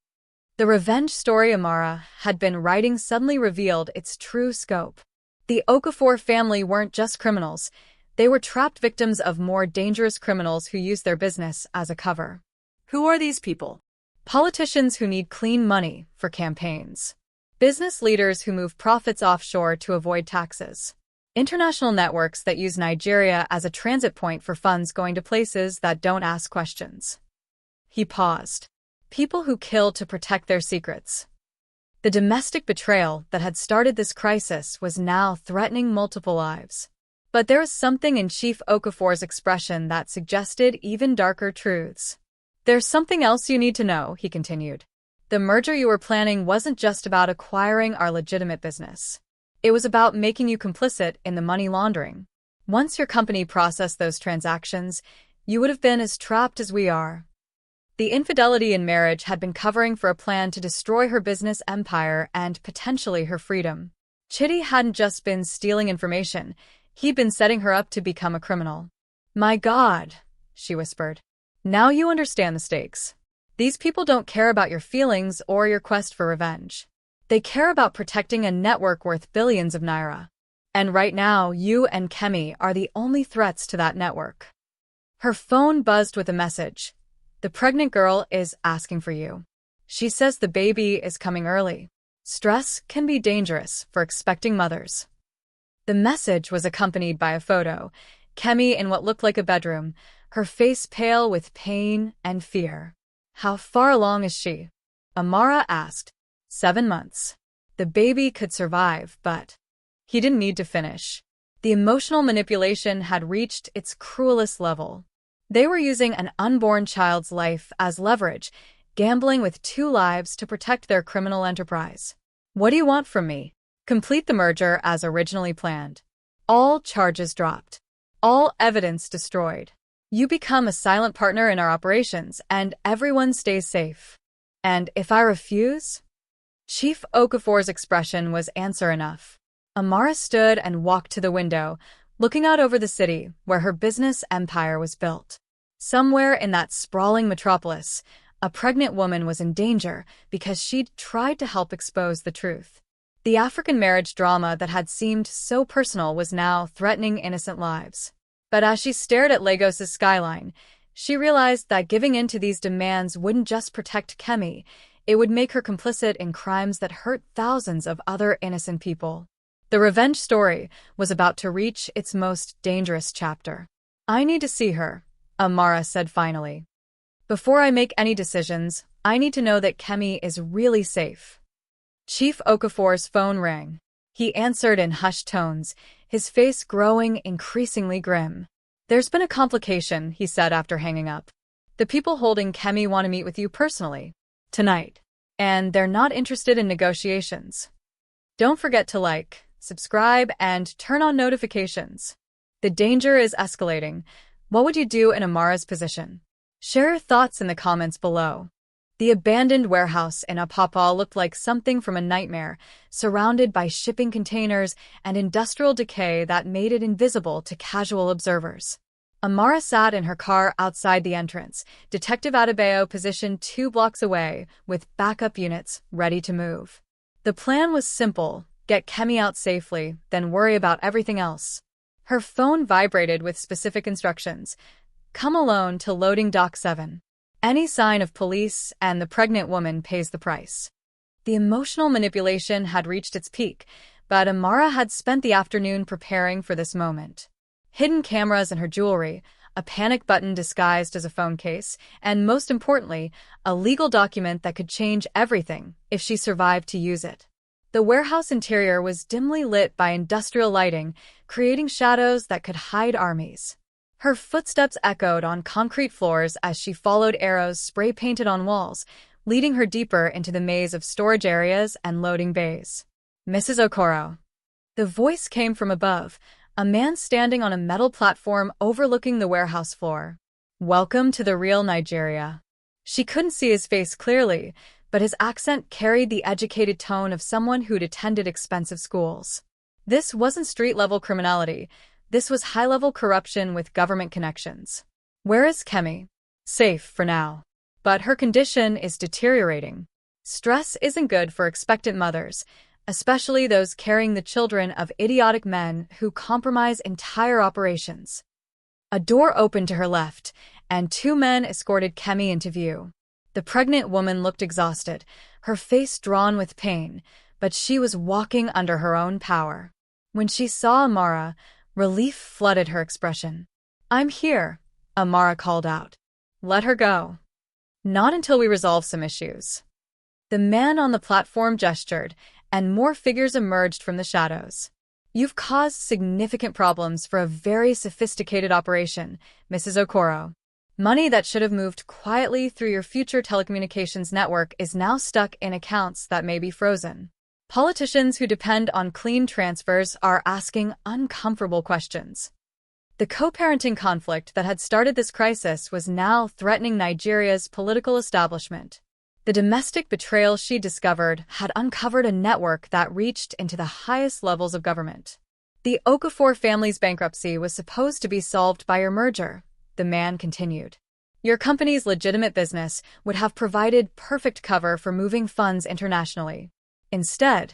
The revenge story Amara had been writing suddenly revealed its true scope. The Okafor family weren't just criminals. They were trapped victims of more dangerous criminals who used their business as a cover. Who are these people? Politicians who need clean money for campaigns. Business leaders who move profits offshore to avoid taxes. International networks that use Nigeria as a transit point for funds going to places that don't ask questions. He paused. People who kill to protect their secrets. The domestic betrayal that had started this crisis was now threatening multiple lives. But there was something in Chief Okafor's expression that suggested even darker truths. There's something else you need to know, he continued. The merger you were planning wasn't just about acquiring our legitimate business. It was about making you complicit in the money laundering. Once your company processed those transactions, you would have been as trapped as we are. The infidelity in marriage had been covering for a plan to destroy her business empire and potentially her freedom. Chitty hadn't just been stealing information, he'd been setting her up to become a criminal. My God, she whispered. Now you understand the stakes. These people don't care about your feelings or your quest for revenge. They care about protecting a network worth billions of naira. And right now, you and Kemi are the only threats to that network. Her phone buzzed with a message. The pregnant girl is asking for you. She says the baby is coming early. Stress can be dangerous for expecting mothers. The message was accompanied by a photo, Kemi in what looked like a bedroom, her face pale with pain and fear. How far along is she? Amara asked. 7 months. The baby could survive, but he didn't need to finish. The emotional manipulation had reached its cruelest level. They were using an unborn child's life as leverage, gambling with 2 lives to protect their criminal enterprise. What do you want from me? Complete the merger as originally planned. All charges dropped. All evidence destroyed. You become a silent partner in our operations, and everyone stays safe. And if I refuse? Chief Okafor's expression was answer enough. Amara stood and walked to the window, looking out over the city where her business empire was built. Somewhere in that sprawling metropolis, a pregnant woman was in danger because she'd tried to help expose the truth. The African marriage drama that had seemed so personal was now threatening innocent lives. But as she stared at Lagos's skyline, she realized that giving in to these demands wouldn't just protect Kemi, it would make her complicit in crimes that hurt thousands of other innocent people. The revenge story was about to reach its most dangerous chapter. I need to see her, Amara said finally. Before I make any decisions, I need to know that Kemi is really safe. Chief Okafor's phone rang. He answered in hushed tones, his face growing increasingly grim. There's been a complication, he said after hanging up. The people holding Kemi want to meet with you personally. Tonight. And they're not interested in negotiations. Don't forget to like, subscribe, and turn on notifications. The danger is escalating. What would you do in Amara's position? Share your thoughts in the comments below. The abandoned warehouse in Apapa looked like something from a nightmare, surrounded by shipping containers and industrial decay that made it invisible to casual observers. Amara sat in her car outside the entrance, Detective Adebayo positioned 2 blocks away, with backup units ready to move. The plan was simple: get Kemi out safely, then worry about everything else. Her phone vibrated with specific instructions. Come alone to loading dock 7. Any sign of police and the pregnant woman pays the price. The emotional manipulation had reached its peak, but Amara had spent the afternoon preparing for this moment. Hidden cameras in her jewelry, a panic button disguised as a phone case, and most importantly, a legal document that could change everything if she survived to use it. The warehouse interior was dimly lit by industrial lighting, creating shadows that could hide armies. Her footsteps echoed on concrete floors as she followed arrows spray-painted on walls, leading her deeper into the maze of storage areas and loading bays. "Mrs. Okoro." The voice came from above, a man standing on a metal platform overlooking the warehouse floor. "Welcome to the real Nigeria." She couldn't see his face clearly, but his accent carried the educated tone of someone who'd attended expensive schools. This wasn't street-level criminality. This was high-level corruption with government connections. "Where is Kemi?" "Safe for now. But her condition is deteriorating. Stress isn't good for expectant mothers, especially those carrying the children of idiotic men who compromise entire operations." A door opened to her left, and two men escorted Kemi into view. The pregnant woman looked exhausted, her face drawn with pain, but she was walking under her own power. When she saw Amara, relief flooded her expression. "I'm here," Amara called out. "Let her go." "Not until we resolve some issues." The man on the platform gestured, and more figures emerged from the shadows. "You've caused significant problems for a very sophisticated operation, Mrs. Okoro. Money that should have moved quietly through your future telecommunications network is now stuck in accounts that may be frozen. Politicians who depend on clean transfers are asking uncomfortable questions." The co-parenting conflict that had started this crisis was now threatening Nigeria's political establishment. The domestic betrayal she discovered had uncovered a network that reached into the highest levels of government. "The Okafor family's bankruptcy was supposed to be solved by your merger," the man continued. "Your company's legitimate business would have provided perfect cover for moving funds internationally. Instead,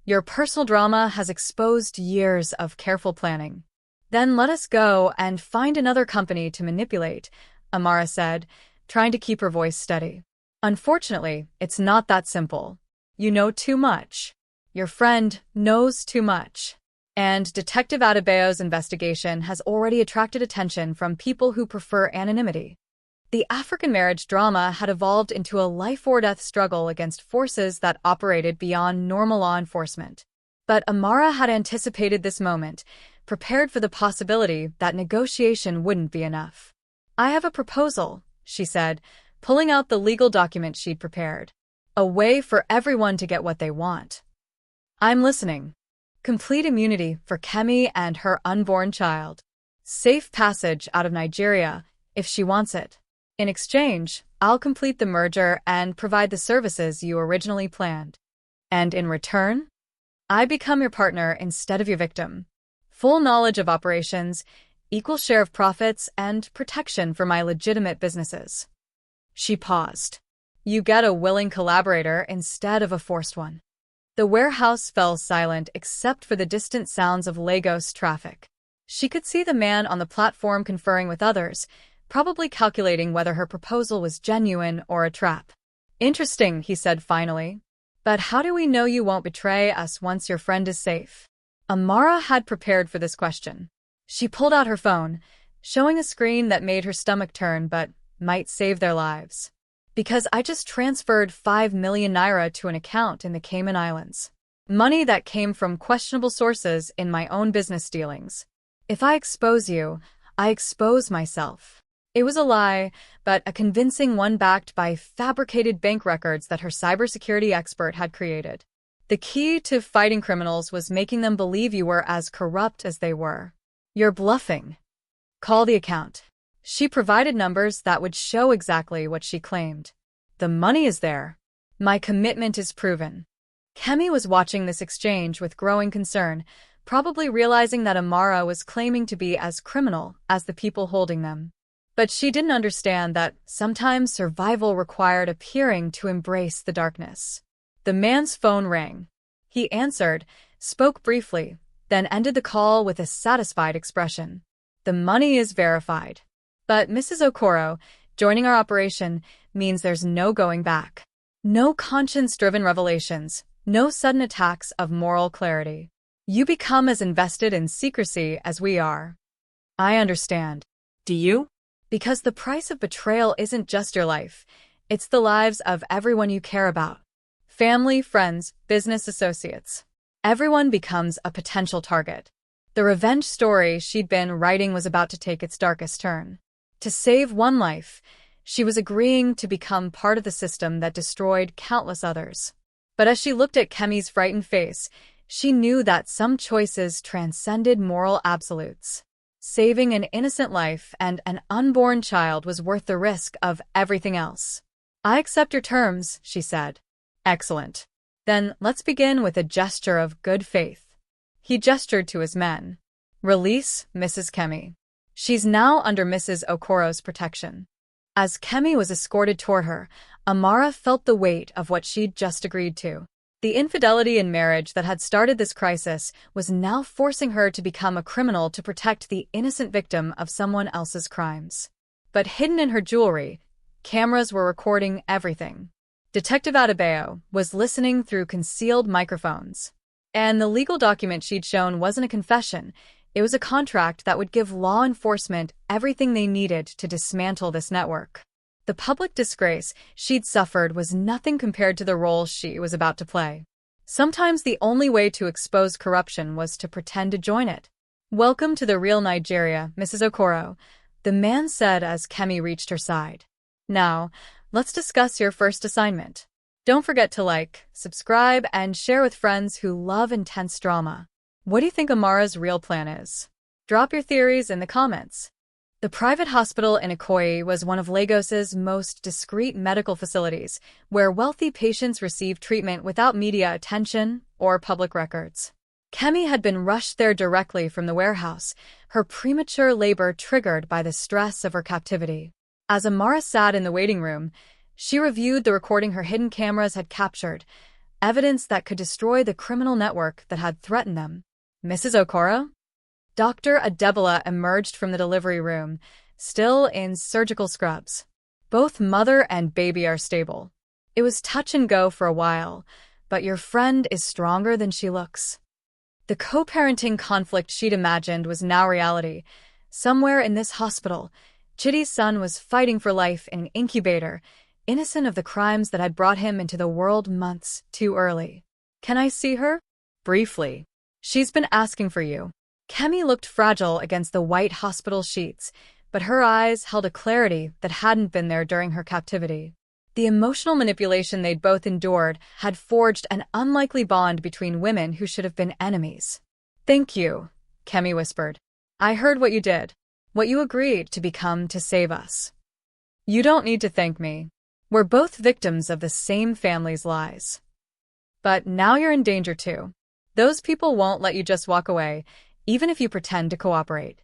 your personal drama has exposed years of careful planning." "Then let us go and find another company to manipulate," Amara said, trying to keep her voice steady. "Unfortunately, it's not that simple. You know too much. Your friend knows too much. And Detective Adebayo's investigation has already attracted attention from people who prefer anonymity." The African marriage drama had evolved into a life-or-death struggle against forces that operated beyond normal law enforcement. But Amara had anticipated this moment, prepared for the possibility that negotiation wouldn't be enough. "I have a proposal," she said, pulling out the legal document she'd prepared. "A way for everyone to get what they want." "I'm listening." "Complete immunity for Kemi and her unborn child. Safe passage out of Nigeria, if she wants it. In exchange, I'll complete the merger and provide the services you originally planned. And in return, I become your partner instead of your victim. Full knowledge of operations, equal share of profits, and protection for my legitimate businesses." She paused. "You get a willing collaborator instead of a forced one." The warehouse fell silent except for the distant sounds of Lagos traffic. She could see the man on the platform conferring with others, probably calculating whether her proposal was genuine or a trap. "Interesting," he said finally. "But how do we know you won't betray us once your friend is safe?" Amara had prepared for this question. She pulled out her phone, showing a screen that made her stomach turn but might save their lives. "Because I just transferred 5 million naira to an account in the Cayman Islands. Money that came from questionable sources in my own business dealings. If I expose you, I expose myself." It was a lie, but a convincing one backed by fabricated bank records that her cybersecurity expert had created. The key to fighting criminals was making them believe you were as corrupt as they were. "You're bluffing. Call the account." She provided numbers that would show exactly what she claimed. "The money is there. My commitment is proven." Kemi was watching this exchange with growing concern, probably realizing that Amara was claiming to be as criminal as the people holding them. But she didn't understand that sometimes survival required appearing to embrace the darkness. The man's phone rang. He answered, spoke briefly, then ended the call with a satisfied expression. "The money is verified. But Mrs. Okoro, joining our operation means there's no going back." No conscience-driven revelations, no sudden attacks of moral clarity. You become as invested in secrecy as we are. I understand. Do you? Because the price of betrayal isn't just your life, it's the lives of everyone you care about. Family, friends, business associates. Everyone becomes a potential target. The revenge story she'd been writing was about to take its darkest turn. To save one life, she was agreeing to become part of the system that destroyed countless others. But as she looked at Kemi's frightened face, she knew that some choices transcended moral absolutes. Saving an innocent life and an unborn child was worth the risk of everything else. I accept your terms, she said. Excellent. Then let's begin with a gesture of good faith. He gestured to his men. Release Mrs. Kemi. She's now under Mrs. Okoro's protection. As Kemi was escorted toward her, Amara felt the weight of what she'd just agreed to. The infidelity in marriage that had started this crisis was now forcing her to become a criminal to protect the innocent victim of someone else's crimes. But hidden in her jewelry, cameras were recording everything. Detective Adebayo was listening through concealed microphones. And the legal document she'd shown wasn't a confession, it was a contract that would give law enforcement everything they needed to dismantle this network. The public disgrace she'd suffered was nothing compared to the role she was about to play. Sometimes the only way to expose corruption was to pretend to join it. Welcome to the real Nigeria, Mrs. Okoro, the man said as Kemi reached her side. Now, let's discuss your first assignment. Don't forget to like, subscribe, and share with friends who love intense drama. What do you think Amara's real plan is? Drop your theories in the comments. The private hospital in Ikoyi was one of Lagos's most discreet medical facilities, where wealthy patients received treatment without media attention or public records. Kemi had been rushed there directly from the warehouse, her premature labor triggered by the stress of her captivity. As Amara sat in the waiting room, she reviewed the recording her hidden cameras had captured, evidence that could destroy the criminal network that had threatened them. Mrs. Okoro? Dr. Adebola emerged from the delivery room, still in surgical scrubs. Both mother and baby are stable. It was touch and go for a while, but your friend is stronger than she looks. The co-parenting conflict she'd imagined was now reality. Somewhere in this hospital, Chidi's son was fighting for life in an incubator, innocent of the crimes that had brought him into the world months too early. Can I see her? Briefly. She's been asking for you. Kemi looked fragile against the white hospital sheets, but her eyes held a clarity that hadn't been there during her captivity. The emotional manipulation they'd both endured had forged an unlikely bond between women who should have been enemies. Thank you, Kemi whispered. I heard what you did, what you agreed to become to save us. You don't need to thank me. We're both victims of the same family's lies. But now you're in danger too. Those people won't let you just walk away, even if you pretend to cooperate.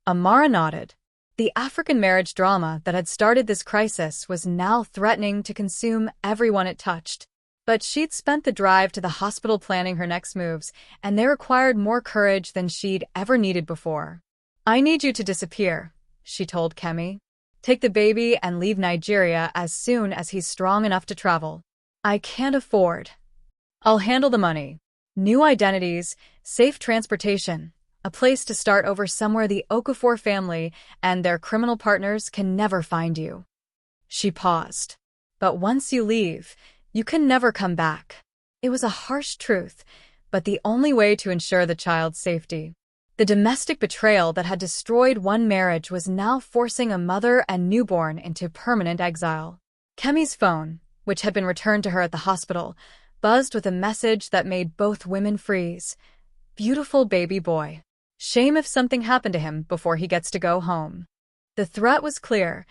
Amara nodded. The African marriage drama that had started this crisis was now threatening to consume everyone it touched. But she'd spent the drive to the hospital planning her next moves, and they required more courage than she'd ever needed before. I need you to disappear, she told Kemi. Take the baby and leave Nigeria as soon as he's strong enough to travel. I can't afford. I'll handle the money. New identities, safe transportation, a place to start over somewhere the Okafor family and their criminal partners can never find you. She paused. But once you leave, you can never come back. It was a harsh truth, but the only way to ensure the child's safety. The domestic betrayal that had destroyed one marriage was now forcing a mother and newborn into permanent exile. Kemi's phone, which had been returned to her at the hospital, buzzed with a message that made both women freeze. Beautiful baby boy. Shame if something happened to him before he gets to go home. The threat was clear.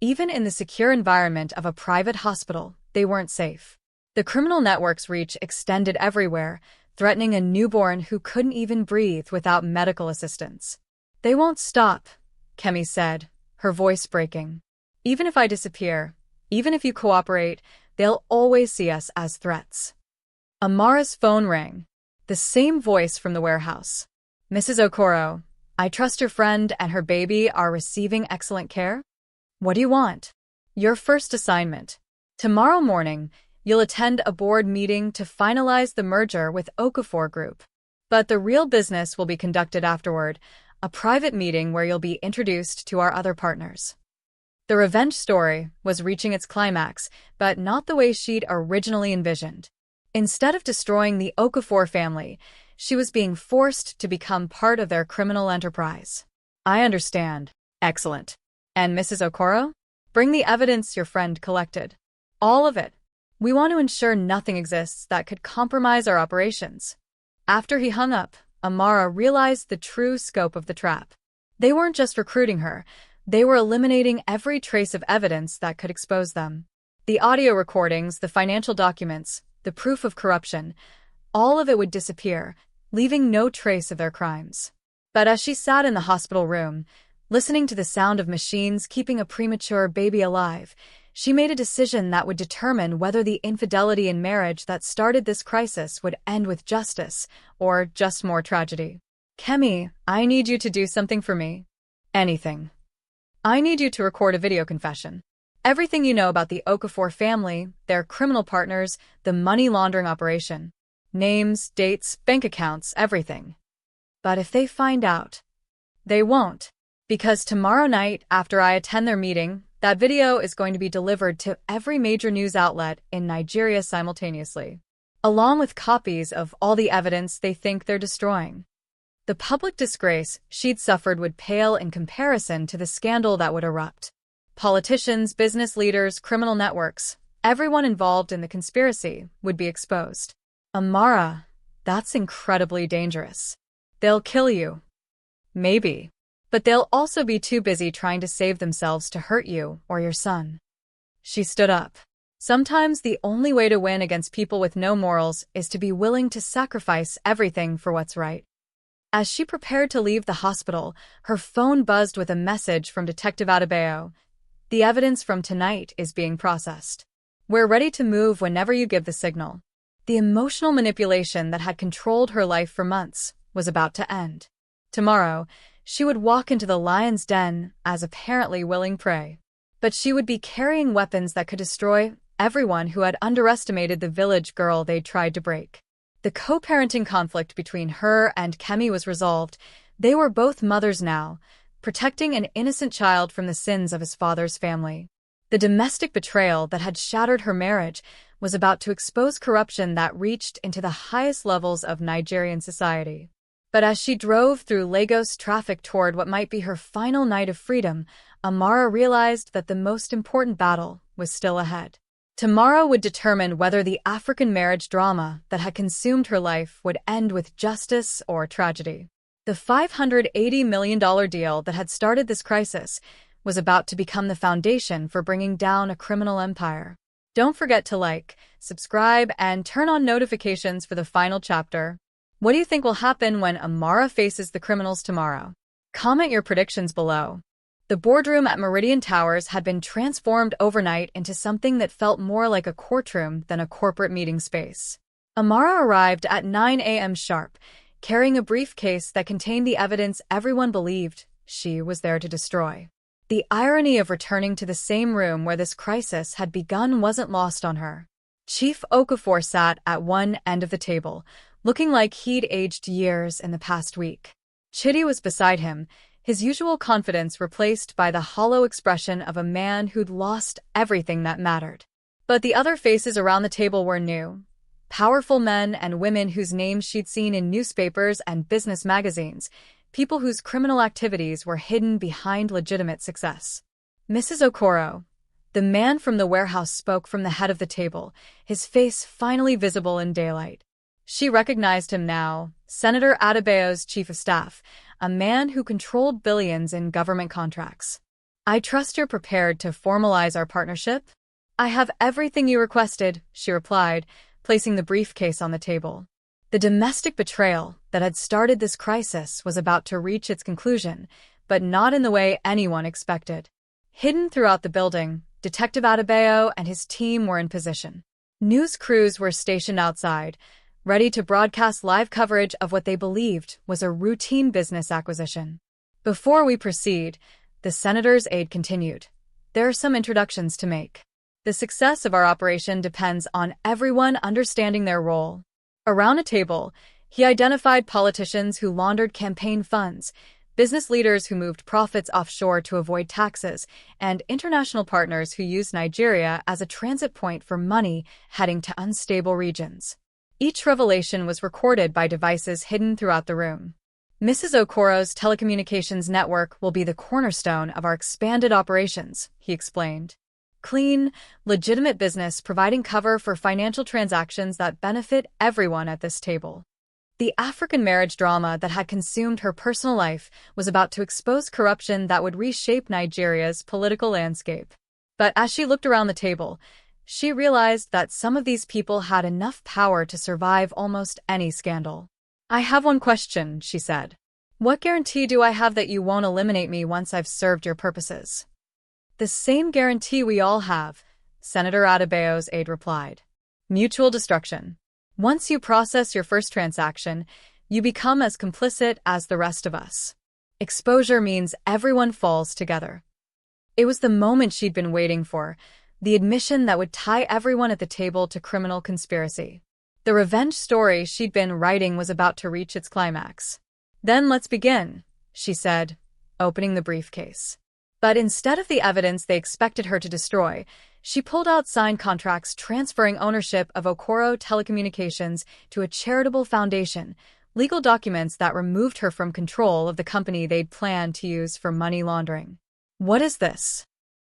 Even in the secure environment of a private hospital, they weren't safe. The criminal network's reach extended everywhere, threatening a newborn who couldn't even breathe without medical assistance. They won't stop, Kemi said, her voice breaking. Even if I disappear, even if you cooperate, they'll always see us as threats. Amara's phone rang. The same voice from the warehouse. Mrs. Okoro, I trust your friend and her baby are receiving excellent care? What do you want? Your first assignment. Tomorrow morning, You'll attend a board meeting to finalize the merger with Okafor Group. But the real business will be conducted afterward, a private meeting where you'll be introduced to our other partners. The revenge story was reaching its climax, but not the way she'd originally envisioned. Instead of destroying the Okafor family, she was being forced to become part of their criminal enterprise. I understand. Excellent. And Mrs. Okoro? Bring the evidence your friend collected. All of it. We want to ensure nothing exists that could compromise our operations. After he hung up, Amara realized the true scope of the trap. They weren't just recruiting her, they were eliminating every trace of evidence that could expose them. The audio recordings, the financial documents, the proof of corruption, all of it would disappear, leaving no trace of their crimes. But as she sat in the hospital room, listening to the sound of machines keeping a premature baby alive, she made a decision that would determine whether the infidelity in marriage that started this crisis would end with justice or just more tragedy. Kemi, I need you to do something for me. Anything. I need you to record a video confession. Everything you know about the Okafor family, their criminal partners, the money laundering operation. Names, dates, bank accounts, everything. But if they find out, they won't. Because tomorrow night, after I attend their meeting, that video is going to be delivered to every major news outlet in Nigeria simultaneously, along with copies of all the evidence they think they're destroying. The public disgrace she'd suffered would pale in comparison to the scandal that would erupt. Politicians, business leaders, criminal networks, everyone involved in the conspiracy would be exposed. Amara, that's incredibly dangerous. They'll kill you. Maybe. But they'll also be too busy trying to save themselves to hurt you or your son. She stood up. Sometimes the only way to win against people with no morals is to be willing to sacrifice everything for what's right. As she prepared to leave the hospital, her phone buzzed with a message from Detective Adebayo. The evidence from tonight is being processed. We're ready to move whenever you give the signal. The emotional manipulation that had controlled her life for months was about to end. Tomorrow, she would walk into the lion's den as apparently willing prey. But she would be carrying weapons that could destroy everyone who had underestimated the village girl they'd tried to break. The co-parenting conflict between her and Kemi was resolved. They were both mothers now, protecting an innocent child from the sins of his father's family. The domestic betrayal that had shattered her marriage was about to expose corruption that reached into the highest levels of Nigerian society. But as she drove through Lagos traffic toward what might be her final night of freedom, Amara realized that the most important battle was still ahead. Tomorrow would determine whether the African marriage drama that had consumed her life would end with justice or tragedy. The $580 million deal that had started this crisis was about to become the foundation for bringing down a criminal empire. Don't forget to like, subscribe, and turn on notifications for the final chapter. What do you think will happen when Amara faces the criminals tomorrow? Comment your predictions below. The boardroom at Meridian Towers had been transformed overnight into something that felt more like a courtroom than a corporate meeting space. Amara arrived at 9 a.m. sharp, carrying a briefcase that contained the evidence everyone believed she was there to destroy. The irony of returning to the same room where this crisis had begun wasn't lost on her. Chief Okafor sat at one end of the table, looking like he'd aged years in the past week. Chidi was beside him, his usual confidence replaced by the hollow expression of a man who'd lost everything that mattered. But the other faces around the table were new. Powerful men and women whose names she'd seen in newspapers and business magazines, people whose criminal activities were hidden behind legitimate success. Mrs. Okoro, the man from the warehouse, spoke from the head of the table, his face finally visible in daylight. She recognized him now, Senator Adebayo's chief of staff, a man who controlled billions in government contracts. I trust you're prepared to formalize our partnership? I have everything you requested, she replied, placing the briefcase on the table. The domestic betrayal that had started this crisis was about to reach its conclusion, but not in the way anyone expected. Hidden throughout the building, Detective Adebayo and his team were in position. News crews were stationed outside, ready to broadcast live coverage of what they believed was a routine business acquisition. Before we proceed, the senator's aide continued, there are some introductions to make. The success of our operation depends on everyone understanding their role. Around a table, he identified politicians who laundered campaign funds, business leaders who moved profits offshore to avoid taxes, and international partners who used Nigeria as a transit point for money heading to unstable regions. Each revelation was recorded by devices hidden throughout the room. Mrs. Okoro's telecommunications network will be the cornerstone of our expanded operations, he explained. Clean, legitimate business providing cover for financial transactions that benefit everyone at this table. The African marriage drama that had consumed her personal life was about to expose corruption that would reshape Nigeria's political landscape. But as she looked around the table, she realized that some of these people had enough power to survive almost any scandal. I have one question, she said. What guarantee do I have that you won't eliminate me once I've served your purposes? The same guarantee we all have, Senator Adebayo's aide replied. Mutual destruction. Once you process your first transaction, you become as complicit as the rest of us. Exposure means everyone falls together. It was the moment she'd been waiting for, the admission that would tie everyone at the table to criminal conspiracy. The revenge story she'd been writing was about to reach its climax. Then let's begin, she said, opening the briefcase. But instead of the evidence they expected her to destroy, she pulled out signed contracts transferring ownership of Okoro Telecommunications to a charitable foundation, legal documents that removed her from control of the company they'd planned to use for money laundering. What is this?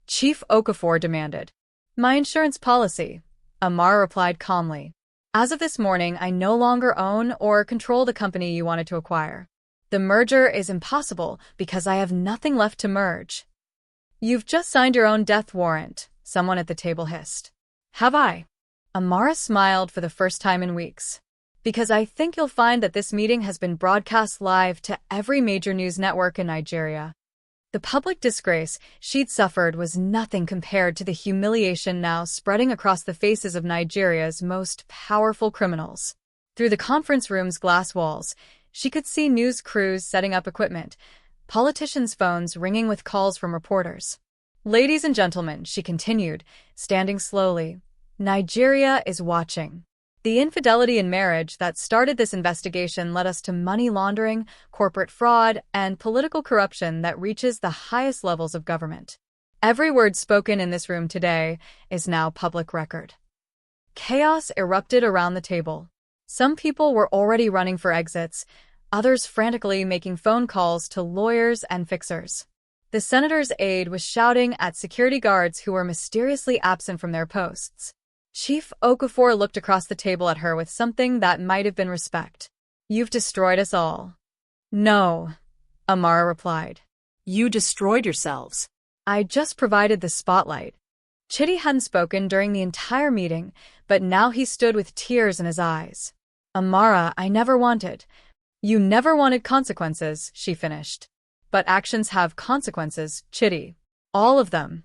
Chief Okafor demanded. My insurance policy, Amara replied calmly. As of this morning, I no longer own or control the company you wanted to acquire. The merger is impossible because I have nothing left to merge. You've just signed your own death warrant, someone at the table hissed. Have I? Amara smiled for the first time in weeks. Because I think you'll find that this meeting has been broadcast live to every major news network in Nigeria. The public disgrace she'd suffered was nothing compared to the humiliation now spreading across the faces of Nigeria's most powerful criminals. Through the conference room's glass walls, she could see news crews setting up equipment, politicians' phones ringing with calls from reporters. Ladies and gentlemen, she continued, standing slowly, Nigeria is watching. The infidelity in marriage that started this investigation led us to money laundering, corporate fraud, and political corruption that reaches the highest levels of government. Every word spoken in this room today is now public record. Chaos erupted around the table. Some people were already running for exits, others frantically making phone calls to lawyers and fixers. The senator's aide was shouting at security guards who were mysteriously absent from their posts. Chief Okafor looked across the table at her with something that might have been respect. You've destroyed us all. No, Amara replied. You destroyed yourselves. I just provided the spotlight. Chitty hadn't spoken during the entire meeting, but now he stood with tears in his eyes. Amara, I never wanted. You never wanted consequences, she finished. But actions have consequences, Chitty. All of them.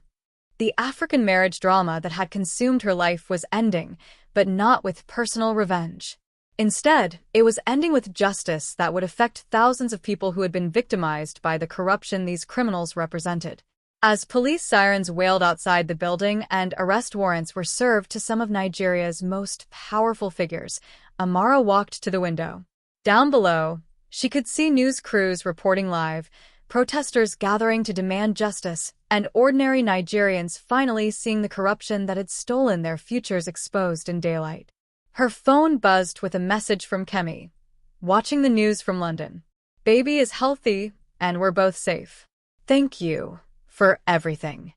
The African marriage drama that had consumed her life was ending, but not with personal revenge. Instead, it was ending with justice that would affect thousands of people who had been victimized by the corruption these criminals represented. As police sirens wailed outside the building and arrest warrants were served to some of Nigeria's most powerful figures, Amara walked to the window. Down below, she could see news crews reporting live, protesters gathering to demand justice, and ordinary Nigerians finally seeing the corruption that had stolen their futures exposed in daylight. Her phone buzzed with a message from Kemi. Watching the news from London. Baby is healthy, and we're both safe. Thank you for everything.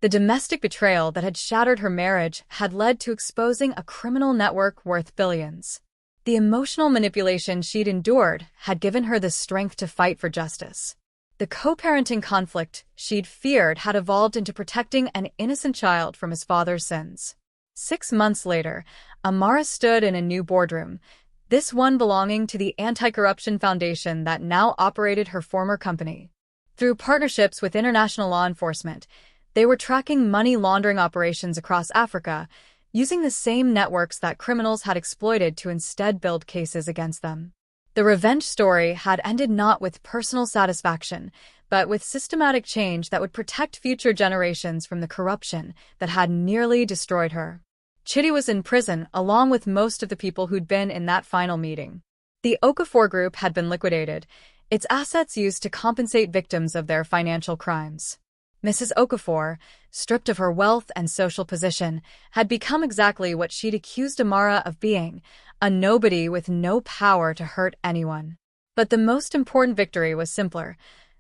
The domestic betrayal that had shattered her marriage had led to exposing a criminal network worth billions. The emotional manipulation she'd endured had given her the strength to fight for justice. The co-parenting conflict she'd feared had evolved into protecting an innocent child from his father's sins. 6 months later, Amara stood in a new boardroom, this one belonging to the Anti-Corruption Foundation that now operated her former company. Through partnerships with international law enforcement, they were tracking money laundering operations across Africa, using the same networks that criminals had exploited to instead build cases against them. The revenge story had ended not with personal satisfaction, but with systematic change that would protect future generations from the corruption that had nearly destroyed her. Chitty was in prison along with most of the people who'd been in that final meeting. The Okafor group had been liquidated, its assets used to compensate victims of their financial crimes. Mrs. Okafor, stripped of her wealth and social position, had become exactly what she'd accused Amara of being, a nobody with no power to hurt anyone. But the most important victory was simpler.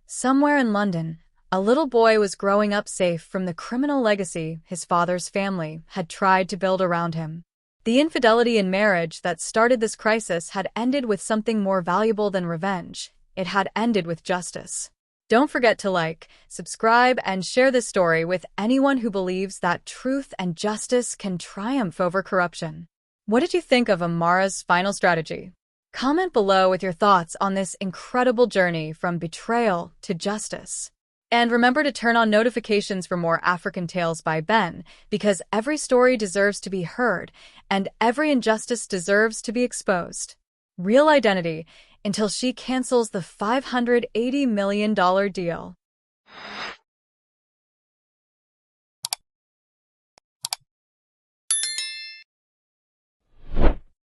Somewhere in London, a little boy was growing up safe from the criminal legacy his father's family had tried to build around him. The infidelity in marriage that started this crisis had ended with something more valuable than revenge. It had ended with justice. Don't forget to like, subscribe, and share this story with anyone who believes that truth and justice can triumph over corruption. What did you think of Amara's final strategy? Comment below with your thoughts on this incredible journey from betrayal to justice. And remember to turn on notifications for more African Tales by Ben, because every story deserves to be heard, and every injustice deserves to be exposed. Real identity, until she cancels the $580 million deal.